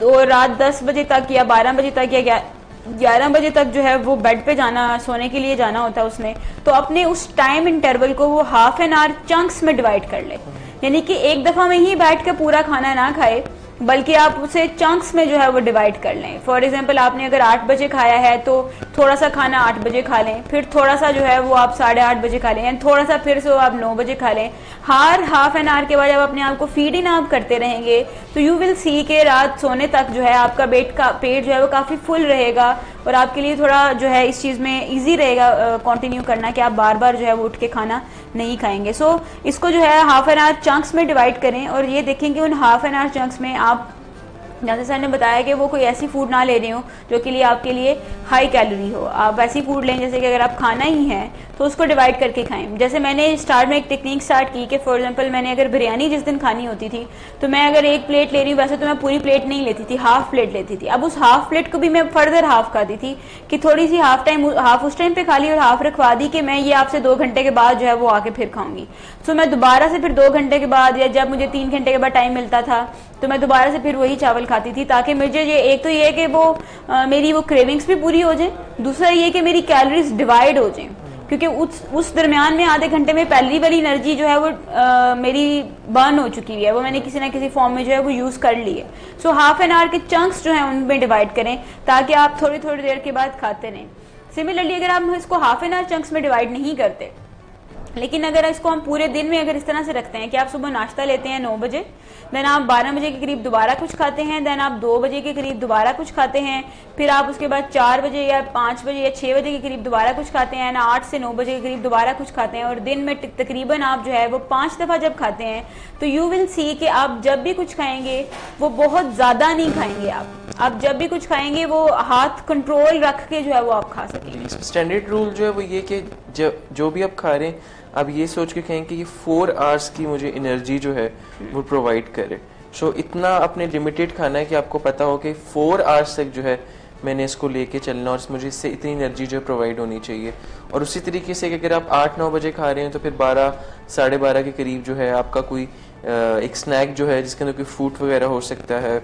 तो रात 10 बजे तक या 12 बजे तक या 11 बजे तक जो है वो बेड पे जाना, सोने के लिए जाना होता है उसने, तो अपने उस टाइम इंटरवल को वो हाफ एन आवर चंक्स में डिवाइड कर ले। यानी कि एक दफा में ही बैठ के पूरा खाना ना खाए, बल्कि आप उसे चंक्स में जो है वो डिवाइड कर लें। फॉर एग्जांपल आपने अगर 8 बजे खाया है तो थोड़ा सा खाना 8 बजे खा लें, फिर थोड़ा सा जो है वो आप 8:30 बजे खा लें, थोड़ा सा फिर से आप 9 बजे खा लें। हर हाफ एन आवर के बाद जब अपने आप को फीड इन आप करते रहेंगे तो यू विल सी के रात सोने तक जो है आपका पेट जो है वो काफी फुल रहेगा, और आपके लिए थोड़ा जो है इस चीज में इजी रहेगा कंटिन्यू करना कि आप बार बार जो है वो उठ के खाना नहीं खाएंगे। सो इसको जो है हाफ एन आवर चंक्स में डिवाइड करें, और ये देखें कि उन हाफ एन आवर चंक्स में आप, जैसे सर ने बताया कि वो कोई ऐसी फूड ना ले रही हो जो कि लिए आपके लिए हाई कैलोरी हो। आप ऐसी फूड लें जैसे कि अगर आप खाना ही है तो उसको डिवाइड करके खाएं। जैसे मैंने स्टार्ट में एक टेक्निक स्टार्ट की कि फॉर एग्जांपल मैंने अगर बिरयानी जिस दिन खानी होती थी तो मैं अगर एक प्लेट ले रही हूँ, वैसे तो मैं पूरी प्लेट नहीं लेती थी, हाफ प्लेट लेती थी। अब उस हाफ प्लेट को भी मैं फर्दर हाफ खाती थी कि थोड़ी सी हाफ उस टाइम पे खा ली और हाफ रखवा दी कि मैं ये आपसे 2 घंटे के बाद जो है वो आके फिर खाऊंगी। सो मैं दोबारा से फिर 2 घंटे के बाद, या जब मुझे 3 घंटे के बाद टाइम मिलता था तो मैं दोबारा से फिर वही चावल खाती थी, ताकि मुझे ये एक तो ये कि वो मेरी वो क्रेविंग्स भी पूरी हो जाए, दूसरा ये कि मेरी कैलोरीज डिवाइड हो जाए, क्योंकि उस दरमियान में आधे घंटे में पहली वाली एनर्जी जो है वो मेरी बर्न हो चुकी है, वो मैंने किसी ना किसी फॉर्म में जो है वो यूज कर ली है। सो हाफ एन आवर के चंक्स जो है उनमें डिवाइड करें ताकि आप थोड़ी थोड़ी देर के बाद खाते रहें। सिमिलरली अगर आप इसको हाफ एन आवर चंक्स में डिवाइड नहीं करते, लेकिन अगर इसको हम पूरे दिन में अगर इस तरह से रखते हैं कि आप सुबह नाश्ता लेते हैं 9 बजे, देन आप 12 बजे के करीब दोबारा कुछ खाते हैं, देन आप 2 बजे के करीब दोबारा कुछ खाते हैं, फिर आप उसके बाद 4 बजे या 5 बजे या 6 बजे के करीब दोबारा कुछ खाते हैं, 8 से 9 बजे के करीब दोबारा कुछ खाते हैं, और दिन में तकरीबन आप जो है वो 5 दफा जब खाते हैं तो यू विल सी कि आप जब भी कुछ खाएंगे वो बहुत ज्यादा नहीं खाएंगे। आप जब भी कुछ खाएंगे वो हाथ कंट्रोल रख के जो है वो आप खा सकेंगे। स्टैंडर्ड रूल जो है वो ये कि जो भी आप खा रहे हैं आप ये सोच के खाएं कि ये 4 आवर्स की मुझे एनर्जी जो है वो प्रोवाइड करे। सो इतना अपने लिमिटेड खाना है कि आपको पता हो कि 4 आवर्स तक जो है मैंने इसको लेके चलना, और मुझे इससे इतनी एनर्जी जो है प्रोवाइड होनी चाहिए। और उसी तरीके से कि अगर आप 8-9 बजे खा रहे हैं तो फिर 12 साढ़े 12 के करीब जो है आपका कोई एक स्नैक जो है जिसके अंदर कोई फ्रूट वगैरह हो सकता है,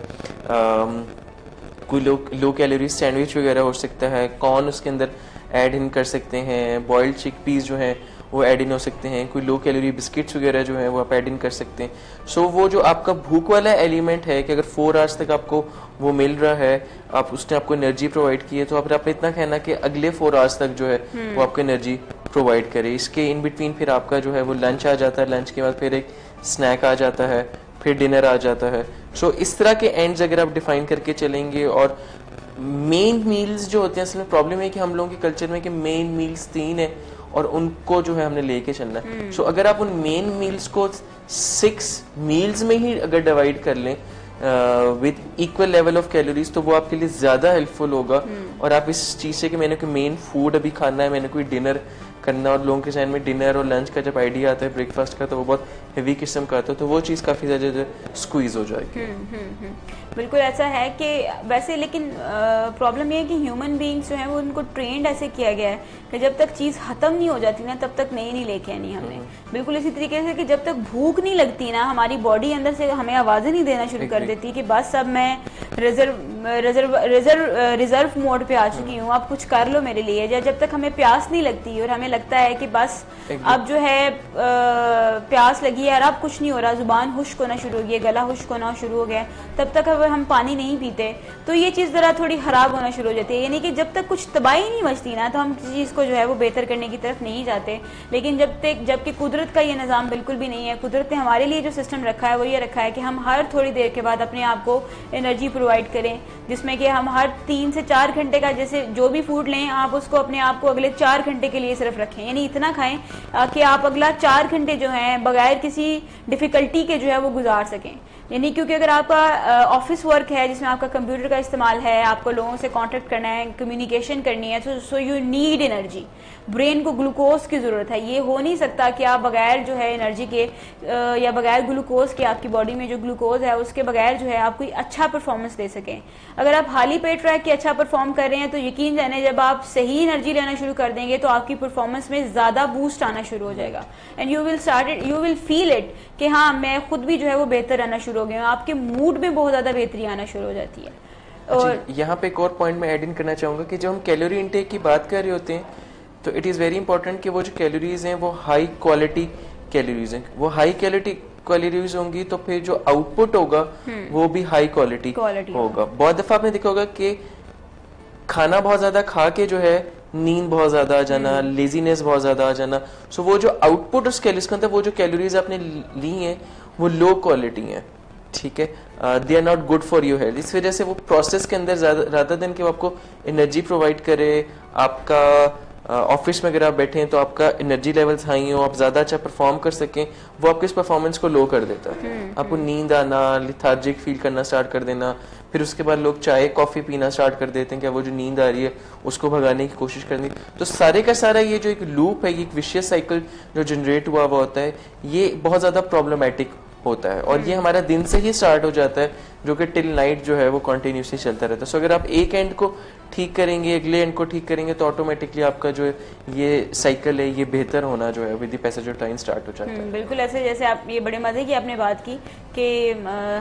कोई लो कैलोरी सैंडविच वगैरह हो सकता है, कॉर्न उसके अंदर ऐड इन कर सकते हैं, बॉइल्ड चिकपीस जो हैं वो ऐड इन हो सकते हैं, कोई लो कैलोरी बिस्किट्स वगैरह जो है वो आप ऐड इन कर सकते हैं। सो वो जो आपका भूख वाला एलिमेंट है कि अगर 4 आवर्स तक आपको वो मिल रहा है, आप उसने आपको एनर्जी प्रोवाइड की है, तो आपने इतना कहना कि अगले 4 आवर्स तक जो है वो आपको एनर्जी प्रोवाइड करे। इसके इन बिटवीन फिर आपका जो है वो लंच आ जाता है, लंच के बाद फिर एक स्नैक आ जाता है, फिर डिनर आ जाता है। सो इस तरह के एंड्स अगर आप डिफाइन करके चलेंगे, और मेन मील्स जो होते हैं, असल में प्रॉब्लम है कि हम लोगों के कल्चर में कि मेन मील्स 3 है और उनको जो है हमने लेके चलना है। सो अगर आप उन मेन मील्स को 6 मील्स में ही अगर डिवाइड कर लें with equal level of calories, तो वो आपके लिए ज्यादा हेल्पफुल होगा। और आप इस चीज से कि मैंने कोई मेन फूड अभी खाना है, मैंने कोई डिनर करना, और लोगों के जहन में डिनर और लंच का जब आइडिया आता है ब्रेकफास्ट का तो वो बहुत हेवी किस्म का आता है, तो वो चीज़ काफ़ी ज़्यादा स्क्वीज हो जाएगी। बिल्कुल ऐसा है कि वैसे, लेकिन प्रॉब्लम ये है कि ह्यूमन बीइंग्स जो है वो उनको ट्रेंड ऐसे किया गया है कि जब तक चीज़ खत्म नहीं हो जाती ना तब तक नई नहीं लेके आनी हमने। बिल्कुल इसी तरीके से कि जब तक भूख नहीं लगती ना, हमारी बॉडी अंदर से हमें आवाज़ें नहीं देना शुरू कर देती कि बस अब मैं रिजर्व मोड पे आ चुकी हूँ, आप कुछ कर लो मेरे लिए। जब तक हमें प्यास नहीं लगती और हमें लगता है कि बस अब जो है प्यास लगी है और अब कुछ नहीं हो रहा, जुबान खुश्क होना शुरू हो गई, गला खुश्क होना शुरू हो गया, तब तक अगर हम पानी नहीं पीते तो ये चीज़ ज़रा थोड़ी ख़राब होना शुरू हो जाती है। यानी कि जब तक कुछ तबाही नहीं मचती ना तो हम किसी चीज़ को जो है वो बेहतर करने की तरफ नहीं जाते। लेकिन जबकि कुदरत का ये निज़ाम बिल्कुल भी नहीं है। कुदरत ने हमारे लिए जो सिस्टम रखा है वो ये रखा है कि हम हर थोड़ी देर के बाद अपने आप को एनर्जी प्रोवाइड करें, जिसमें कि हम हर 3 से 4 घंटे का, जैसे जो भी फूड लें आप उसको अपने आप को अगले 4 घंटे के लिए सिर्फ रखें। यानी इतना खाएं कि आप अगला 4 घंटे जो है बगैर किसी डिफिकल्टी के जो है वो गुजार सकें। यानी क्योंकि अगर आपका ऑफिस वर्क है जिसमें आपका कंप्यूटर का इस्तेमाल है, आपको लोगों से कांटेक्ट करना है, कम्युनिकेशन करनी है, so you need energy. Brain को ग्लूकोज की जरूरत है। ये हो नहीं सकता कि आप बगैर जो है एनर्जी के या बगैर ग्लूकोज के, आपकी बॉडी में जो ग्लूकोज है उसके बगैर जो है आप कोई अच्छा परफॉर्मेंस दे सकें। अगर आप खाली पेट रह के अच्छा परफॉर्म कर रहे हैं तो यकीन जाने जब आप सही एनर्जी लेना शुरू कर देंगे तो आपकी परफॉर्मेंस में ज्यादा बूस्ट आना शुरू हो जाएगा and you will feel it कि हाँ मैं खुद भी जो है वो बेहतर रहना शुरू हो गया, आपके मूड में बहुत ज्यादा बेहतरी आना शुरू हो जाती है। और यहाँ पे एक और पॉइंट मैं ऐड इन करना चाहूंगा कि जब हम कैलोरी इनटेक की बात कर रहे होते हैं तो इट इज़ वेरी इंपॉर्टेंट कि वो जो कैलोरीज हैं वो हाई क्वालिटी कैलोरीज हैं। वो हाई कैलोरीज होंगी तो फिर जो आउटपुट होगा वो भी हाई क्वालिटी होगा। बहुत दफा आपने देखा होगा कि खाना बहुत ज्यादा खा के जो है नींद बहुत ज्यादा आ जाना, लेजीनेस बहुत ज्यादा आ जाना, सो वो जो आउटपुट उस कैलोरीज का, वो जो कैलोरीज आपने ली हैं वो लो क्वालिटी हैं, ठीक है, they are not good for your health. इस वजह से वो प्रोसेस के अंदर ज्यादा दिन के वो आपको एनर्जी प्रोवाइड करे, आपका ऑफिस में अगर आप बैठे हैं तो आपका एनर्जी लेवल्स हाई हो, आप ज्यादा अच्छा परफॉर्म कर सकें, वो आपके इस परफॉर्मेंस को लो कर देता है। आपको नींद आना, लिथार्जिक फील करना स्टार्ट कर देना, फिर उसके बाद लोग चाय कॉफी पीना स्टार्ट कर देते हैं कि वो जो नींद आ रही है उसको भगाने की कोशिश करनी। तो सारे का सारा ये जो एक लूप है, ये एक विशियस साइकिल जो जनरेट हुआ होता है, ये बहुत ज्यादा प्रॉब्लमेटिक होता है और ये हमारा दिन से ही स्टार्ट हो जाता है जो कि टिल नाइट जो है वो कंटिन्यूसली चलता रहता है। सो अगर आप एक एंड को ठीक करेंगे, अगले एंड को ठीक करेंगे तो ऑटोमेटिकली आपका जो है ये साइकिल है ये बेहतर होना जो है with the passage of time start हो जाता है। बिल्कुल ऐसे जैसे आप ये बड़े मजे की आपने बात की कि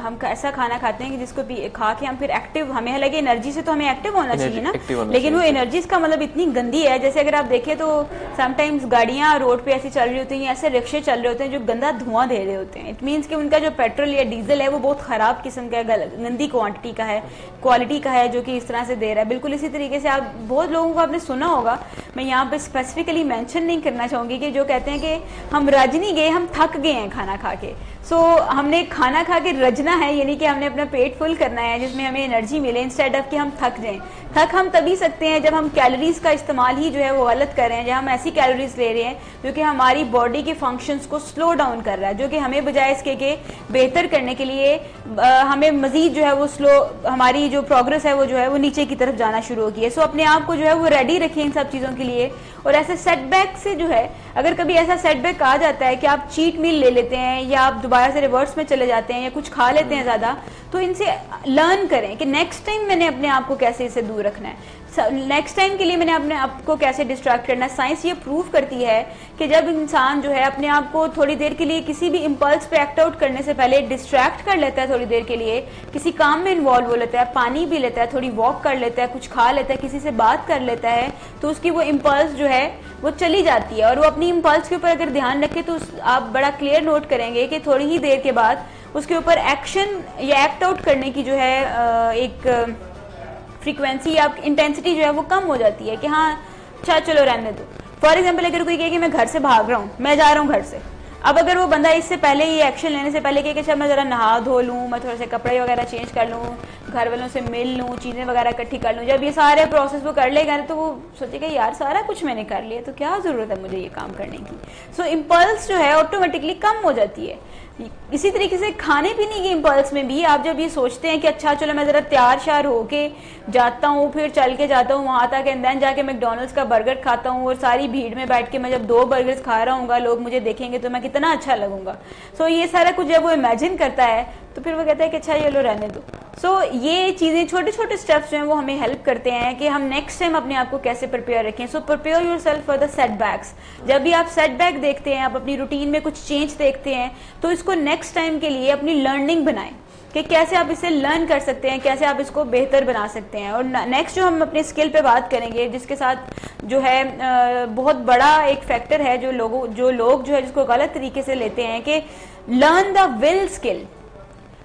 हम ऐसा खाना खाते हैं कि जिसको खा के हम फिर एक्टिव, हमें लगे एनर्जी से तो हमें एक्टिव होना चाहिए ना, लेकिन वो एनर्जी का मतलब इतनी गंदी है। जैसे अगर आप देखें तो समटाइम्स गाड़ियां रोड पे ऐसी चल रही होती हैं, ऐसे रिक्शे चल रहे होते हैं जो गंदा धुआं दे रहे होते हैं। इट मीन्स कि उनका जो पेट्रोल या डीजल है वो बहुत खराब किस्म का, गंदी क्वांटिटी का है, क्वालिटी का है, जो कि इस तरह से दे रहा है। बिल्कुल इसी तरीके से आप बहुत लोगों को आपने सुना होगा, मैं यहाँ पे स्पेसिफिकली मेंशन नहीं करना चाहूंगी, कि जो कहते हैं कि हम रज नहीं गए, हम थक गए हैं खाना खा के। सो हमने खाना खा के रजना है, यानी कि हमने अपना पेट फुल करना है जिसमें हमें एनर्जी मिले, इंस्टेड ऑफ कि हम थक जाएं। थक हम तभी सकते हैं जब हम कैलोरीज का इस्तेमाल ही जो है वो गलत कर रहे हैं, जब हम ऐसी कैलोरीज ले रहे हैं जो कि हमारी बॉडी के फंक्शंस को स्लो डाउन कर रहा है, जो कि हमें बजाय इसके के बेहतर करने के लिए हमें मजीद जो है वो स्लो, हमारी जो प्रोग्रेस है वो जो है वो नीचे की तरफ जाना शुरू होगी है। सो अपने आप को जो है वो रेडी रखिए इन सब चीजों के लिए। और ऐसे सेटबैक से जो है, अगर कभी ऐसा सेटबैक आ जाता है कि आप चीट मील ले लेते हैं या आप दोबारा से रिवर्स में चले जाते हैं या कुछ खा लेते हैं ज्यादा, तो इनसे लर्न करें कि नेक्स्ट टाइम मैंने अपने आप को कैसे इससे दूर रखना है, नेक्स्ट टाइम के लिए मैंने अपने आप को कैसे डिस्ट्रैक्ट करना है। साइंस ये प्रूव करती है कि जब इंसान जो है अपने आप को थोड़ी देर के लिए किसी भी इम्पल्स पे एक्ट आउट करने से पहले डिस्ट्रैक्ट कर लेता है, थोड़ी देर के लिए किसी काम में इन्वॉल्व हो लेता है, पानी पी लेता है, थोड़ी वॉक कर लेता है, कुछ खा लेता है, किसी से बात कर लेता है, तो उसकी वो इम्पल्स जो है वो चली जाती है। और वो अपनी इम्पल्स के ऊपर अगर ध्यान रखे तो आप बड़ा क्लियर नोट करेंगे कि थोड़ी ही देर के बाद उसके ऊपर एक्शन या एक्ट आउट करने की जो है एक फ्रीक्वेंसी या इंटेंसिटी जो है वो कम हो जाती है कि हाँ अच्छा चलो रहने दो। फॉर एग्जाम्पल अगर कोई कहे कि मैं घर से भाग रहा हूँ, मैं जा रहा हूँ घर से, अब अगर वो बंदा इससे पहले ये एक्शन लेने से पहले कि अच्छा मैं जरा नहा धो लूँ, मैं थोड़े से कपड़े वगैरह चेंज कर लूँ, घर वालों से मिल लूँ, चीजें वगैरह इकट्ठी कर लूँ, जब ये सारे प्रोसेस वो कर लेगा तो वो सोचेगा यार सारा कुछ मैंने कर लिया तो क्या जरूरत है मुझे ये काम करने की। सो इम्पल्स जो है ऑटोमेटिकली कम हो जाती है। इसी तरीके से खाने पीने की इम्पल्स में भी आप जब ये सोचते हैं कि अच्छा चलो मैं जरा तैयार श्यार होके जाता हूँ, फिर चल के जाता हूँ वहां तक, एंड देन जाके मैकडॉनल्ड्स का बर्गर खाता हूँ और सारी भीड़ में बैठ के मैं जब 2 बर्गर्स खा रहा हूँ लोग मुझे देखेंगे तो मैं कितना अच्छा लगूंगा। सो ये सारा कुछ जब वो इमेजिन करता है तो फिर वो कहता है कि अच्छा ये लो रहने दो। सो ये चीजें छोटे छोटे स्टेप्स जो हैं वो हमें हेल्प करते हैं कि हम नेक्स्ट टाइम अपने आप को कैसे प्रिपेयर रखें। So prepare yourself for the setbacks. जब भी आप सेटबैक देखते हैं, आप अपनी रूटीन में कुछ चेंज देखते हैं, तो इसको नेक्स्ट टाइम के लिए अपनी लर्निंग बनाएं कि कैसे आप इसे लर्न कर सकते हैं, कैसे आप इसको बेहतर बना सकते हैं। और नेक्स्ट जो हम अपने स्किल पे बात करेंगे, जिसके साथ जो है बहुत बड़ा एक फैक्टर है जो लोग जो है जिसको गलत तरीके से लेते हैं कि learn the will skill,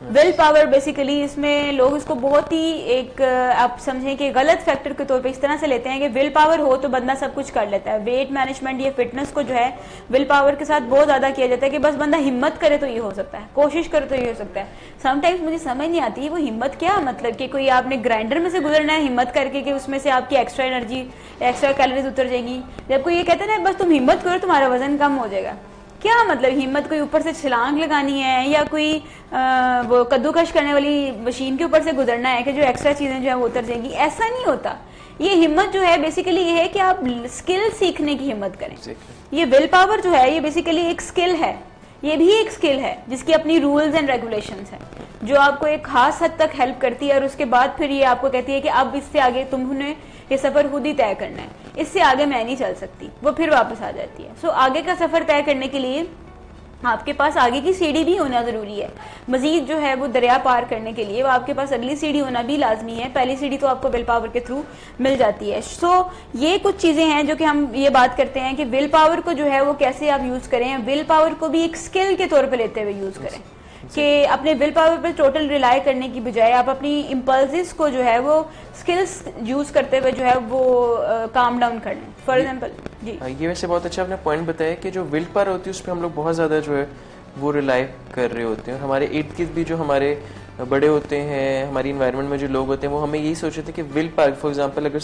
will power. Basically इसमें लोग इसको बहुत ही एक आप समझें कि गलत फैक्टर के तौर पे इस तरह से लेते हैं कि विल पावर हो तो बंदा सब कुछ कर लेता है। वेट मैनेजमेंट या फिटनेस को जो है विल पावर के साथ बहुत ज्यादा किया जाता है कि बस बंदा हिम्मत करे तो ये हो सकता है, कोशिश करे तो ये हो सकता है। समटाइम्स मुझे समझ नहीं आती वो हिम्मत क्या मतलब कि कोई आपने ग्राइंडर में से गुजरना है हिम्मत करके कि उसमें से आपकी एक्स्ट्रा एनर्जी, एक्स्ट्रा कैलोरीज उतर जाएंगी। जब कोई ये कहता है ना बस तुम हिम्मत करो तुम्हारा वजन कम हो जाएगा, क्या मतलब हिम्मत कोई ऊपर से छलांग लगानी है या कोई वो कद्दूकश करने वाली मशीन के ऊपर से गुजरना है कि जो एक्स्ट्रा चीजें जो है वो उतर जाएंगी? ऐसा नहीं होता। ये हिम्मत जो है बेसिकली ये है कि आप स्किल सीखने की हिम्मत करें। ये विल पावर जो है ये बेसिकली एक स्किल है, ये भी एक स्किल है जिसकी अपनी रूल्स एंड रेगुलेशंस है जो आपको एक खास हद तक हेल्प करती है और उसके बाद फिर ये आपको कहती है कि अब इससे आगे तुमने ये सफर खुद ही तय करना है, इससे आगे मैं नहीं चल सकती, वो फिर वापस आ जाती है। सो आगे का सफर तय करने के लिए आपके पास आगे की सीढ़ी भी होना जरूरी है। मजीद जो है वो दरिया पार करने के लिए वो आपके पास अगली सीढ़ी होना भी लाजमी है। पहली सीढ़ी तो आपको विल पावर के थ्रू मिल जाती है। सो ये कुछ चीजें हैं जो कि हम ये बात करते हैं कि विल पावर को जो है वो कैसे आप यूज करें, विल पावर को भी एक स्किल के तौर पर लेते हुए यूज करें कि अपने विल पावर पर टोटल रिलाई करने की बजाय आप अपनी इम्पल्सिस को जो है वो स्किल्स यूज करते हुए जो है वो काम डाउन कर लें। फॉर एग्जांपल जी ये वैसे बहुत अच्छा आपने पॉइंट बताया कि जो विल पावर होती है उस पर हम लोग बहुत ज़्यादा जो है वो रिलाई कर रहे होते हैं। और हमारे इर्द गिर्द भी जो हमारे बड़े होते हैं, हमारी इन्वायरमेंट में जो लोग होते हैं वो हमें यही सोचते हैं कि विल पावर, फॉर एग्जांपल अगर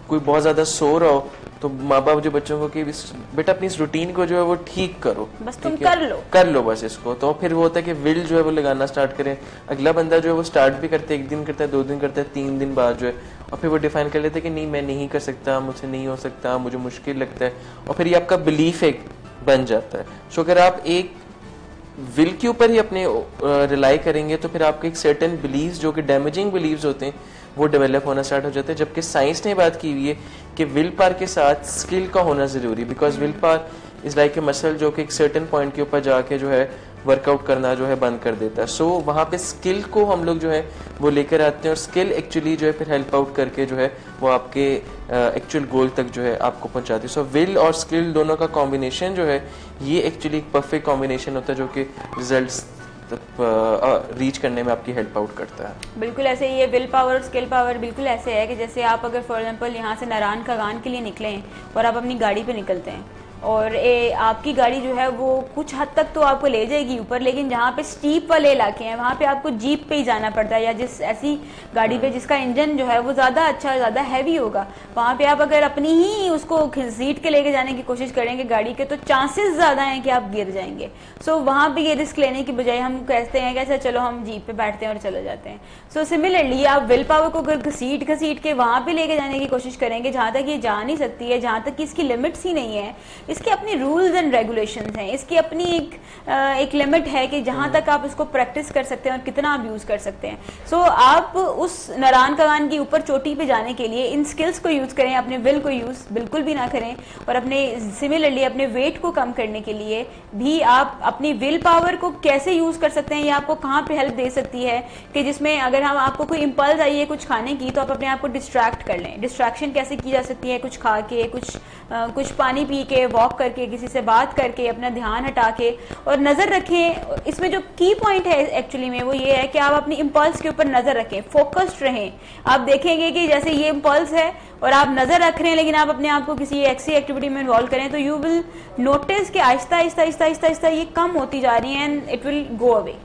कोई बहुत ज़्यादा सो रहा हो तो माँ बाप जो बच्चों को कि बेटा अपनी इस रूटीन को जो है वो ठीक करो, बस तुम कर लो बस इसको। तो फिर वो होता है कि विल जो है वो लगाना स्टार्ट करें। अगला बंदा जो है वो स्टार्ट भी करता है, 1 दिन करता है, 2 दिन करता है, 3 दिन बाद जो है और फिर वो डिफाइन कर लेते हैं कि नहीं मैं नहीं कर सकता, मुझसे नहीं हो सकता, मुझे मुश्किल लगता है और फिर ये आपका बिलीफ एक बन जाता है। सो अगर आप एक विल के ऊपर ही अपने रिलाई करेंगे तो फिर आपके एक सर्टेन बिलीव्स जो कि डैमेजिंग बिलीव्स होते हैं वो डेवलप होना स्टार्ट हो जाते हैं। जबकि साइंस ने बात की हुई है कि विल पावर के साथ स्किल का होना जरूरी, because will power is like a muscle जो कि एक सर्टेन पॉइंट के ऊपर जाके जो है वर्कआउट करना जो है बंद कर देता है। सो वहाँ पे स्किल को हम लोग जो है वो लेकर आते हैं और स्किल एक्चुअली जो है फिर हेल्प आउट करके जो है वो आपके एक्चुअल गोल तक जो है आपको पहुँचाती है। सो विल और स्किल दोनों का कॉम्बिनेशन जो है ये एक्चुअली एक परफेक्ट कॉम्बिनेशन होता है जो कि रिजल्ट्स रीच करने में आपकी हेल्प आउट करता है। बिल्कुल ऐसे ये विल पावर और स्किल पावर बिल्कुल ऐसे है कि जैसे आप अगर फॉर एग्जांपल यहाँ से नारायण खगान के लिए निकले और आप अपनी गाड़ी पे निकलते हैं और आपकी गाड़ी जो है वो कुछ हद तक तो आपको ले जाएगी ऊपर, लेकिन जहाँ पे स्टीप वाले इलाके हैं वहाँ पे आपको जीप पे ही जाना पड़ता है या जिस ऐसी गाड़ी पे जिसका इंजन जो है वो ज़्यादा अच्छा ज़्यादा हैवी होगा, वहाँ पे आप अगर अपनी ही उसको घसीट के लेके जाने की कोशिश करेंगे गाड़ी के तो चांसेस ज़्यादा हैं कि आप गिर जाएंगे। सो वहाँ पे ये रिस्क लेने की बजाय हम कहते हैं कैसे चलो हम जीप पे बैठते हैं और चले जाते हैं। सो सिमिलरली आप विल पावर को अगर घसीट के वहाँ पे लेके जाने की कोशिश करेंगे जहाँ तक ये जा नहीं सकती है, जहाँ तक कि इसकी लिमिट्स ही नहीं है, इसके अपने रूल्स एंड रेगुलेशंस हैं, इसकी अपनी एक लिमिट है कि जहां तक आप इसको प्रैक्टिस कर सकते हैं और कितना आप यूज कर सकते हैं। सो आप उस नारायण खगान की ऊपर चोटी पे जाने के लिए इन स्किल्स को यूज करें, अपने विल को यूज बिल्कुल भी ना करें। और अपने सिमिलरली अपने वेट को कम करने के लिए भी आप अपनी विल पावर को कैसे यूज कर सकते हैं, ये आपको कहाँ पे हेल्प दे सकती है कि जिसमें अगर हम आपको कोई इम्पल्स आई है कुछ खाने की तो आप अपने आप को डिस्ट्रैक्ट कर लें। डिस्ट्रैक्शन कैसे की जा सकती है, कुछ खा के, कुछ पानी पी के, वॉक करके, किसी से बात करके, अपना ध्यान हटा के और नजर रखें। इसमें जो की पॉइंट है एक्चुअली में वो ये है कि आप अपनी इम्पल्स के ऊपर नजर रखें, फोकस्ड रहें। आप देखेंगे कि जैसे ये इम्पल्स है और आप नजर रख रहे हैं लेकिन आप अपने आप को किसी ऐसी एक्टिविटी में इन्वॉल्व करें तो यू विल नोटिस कि आहिस्ता आहिस्ता ये कम होती जा रही है and it will go away,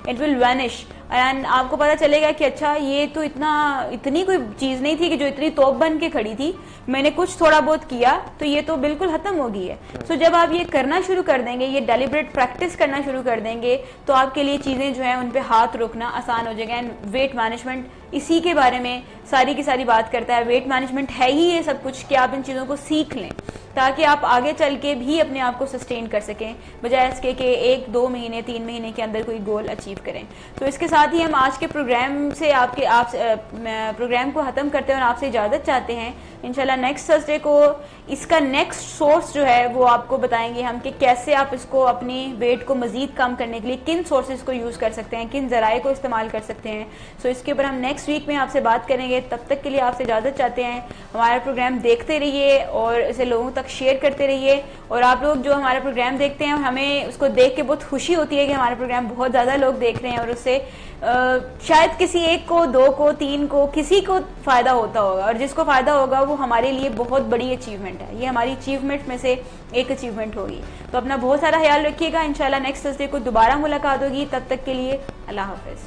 it will vanish. And आपको पता चलेगा कि अच्छा ये तो इतनी कोई चीज नहीं थी कि जो इतनी तोप बन के खड़ी थी, मैंने कुछ थोड़ा बहुत किया तो ये तो बिल्कुल खत्म हो गई है। सो जब आप ये करना शुरू कर देंगे, ये डेलिब्रेट प्रैक्टिस करना शुरू कर देंगे तो आपके लिए चीजें जो है उन पे हाथ रोकना आसान हो जाएगा। एंड वेट मैनेजमेंट इसी के बारे में सारी की सारी बात करता है। वेट मैनेजमेंट है ही ये सब कुछ कि आप इन चीजों को सीख लें ताकि आप आगे चल के भी अपने आप को सस्टेन कर सकें बजाय इसके कि 1, 2 महीने 3 महीने के अंदर कोई गोल अचीव करें। तो इसके साथ साथ ही हम आज के प्रोग्राम से प्रोग्राम को खत्म करते हैं और आपसे इजाजत चाहते हैं। इंशाल्लाह नेक्स्ट थर्सडे को इसका नेक्स्ट सोर्स जो है वो आपको बताएंगे हम कि कैसे आप इसको अपनी वेट को मजीद कम करने के लिए किन सोर्सेज को यूज कर सकते हैं, किन जराए को इस्तेमाल कर सकते हैं। सो इसके ऊपर हम नेक्स्ट वीक में आपसे बात करेंगे। तब तक के लिए आपसे इजाजत चाहते हैं। हमारा प्रोग्राम देखते रहिए और इसे लोगों तक शेयर करते रहिए। और आप लोग जो हमारा प्रोग्राम देखते हैं, हमें उसको देख के बहुत खुशी होती है कि हमारा प्रोग्राम बहुत ज्यादा लोग देख रहे हैं और उससे शायद किसी एक को, दो को, तीन को, किसी को फायदा होता होगा और जिसको फायदा होगा वो हमारे लिए बहुत बड़ी अचीवमेंट है। ये हमारी अचीवमेंट में से एक अचीवमेंट होगी। तो अपना बहुत सारा ख्याल रखिएगा। इंशाल्लाह नेक्स्ट थर्सडे को दोबारा मुलाकात होगी। तब तक के लिए अल्लाह हाफिज।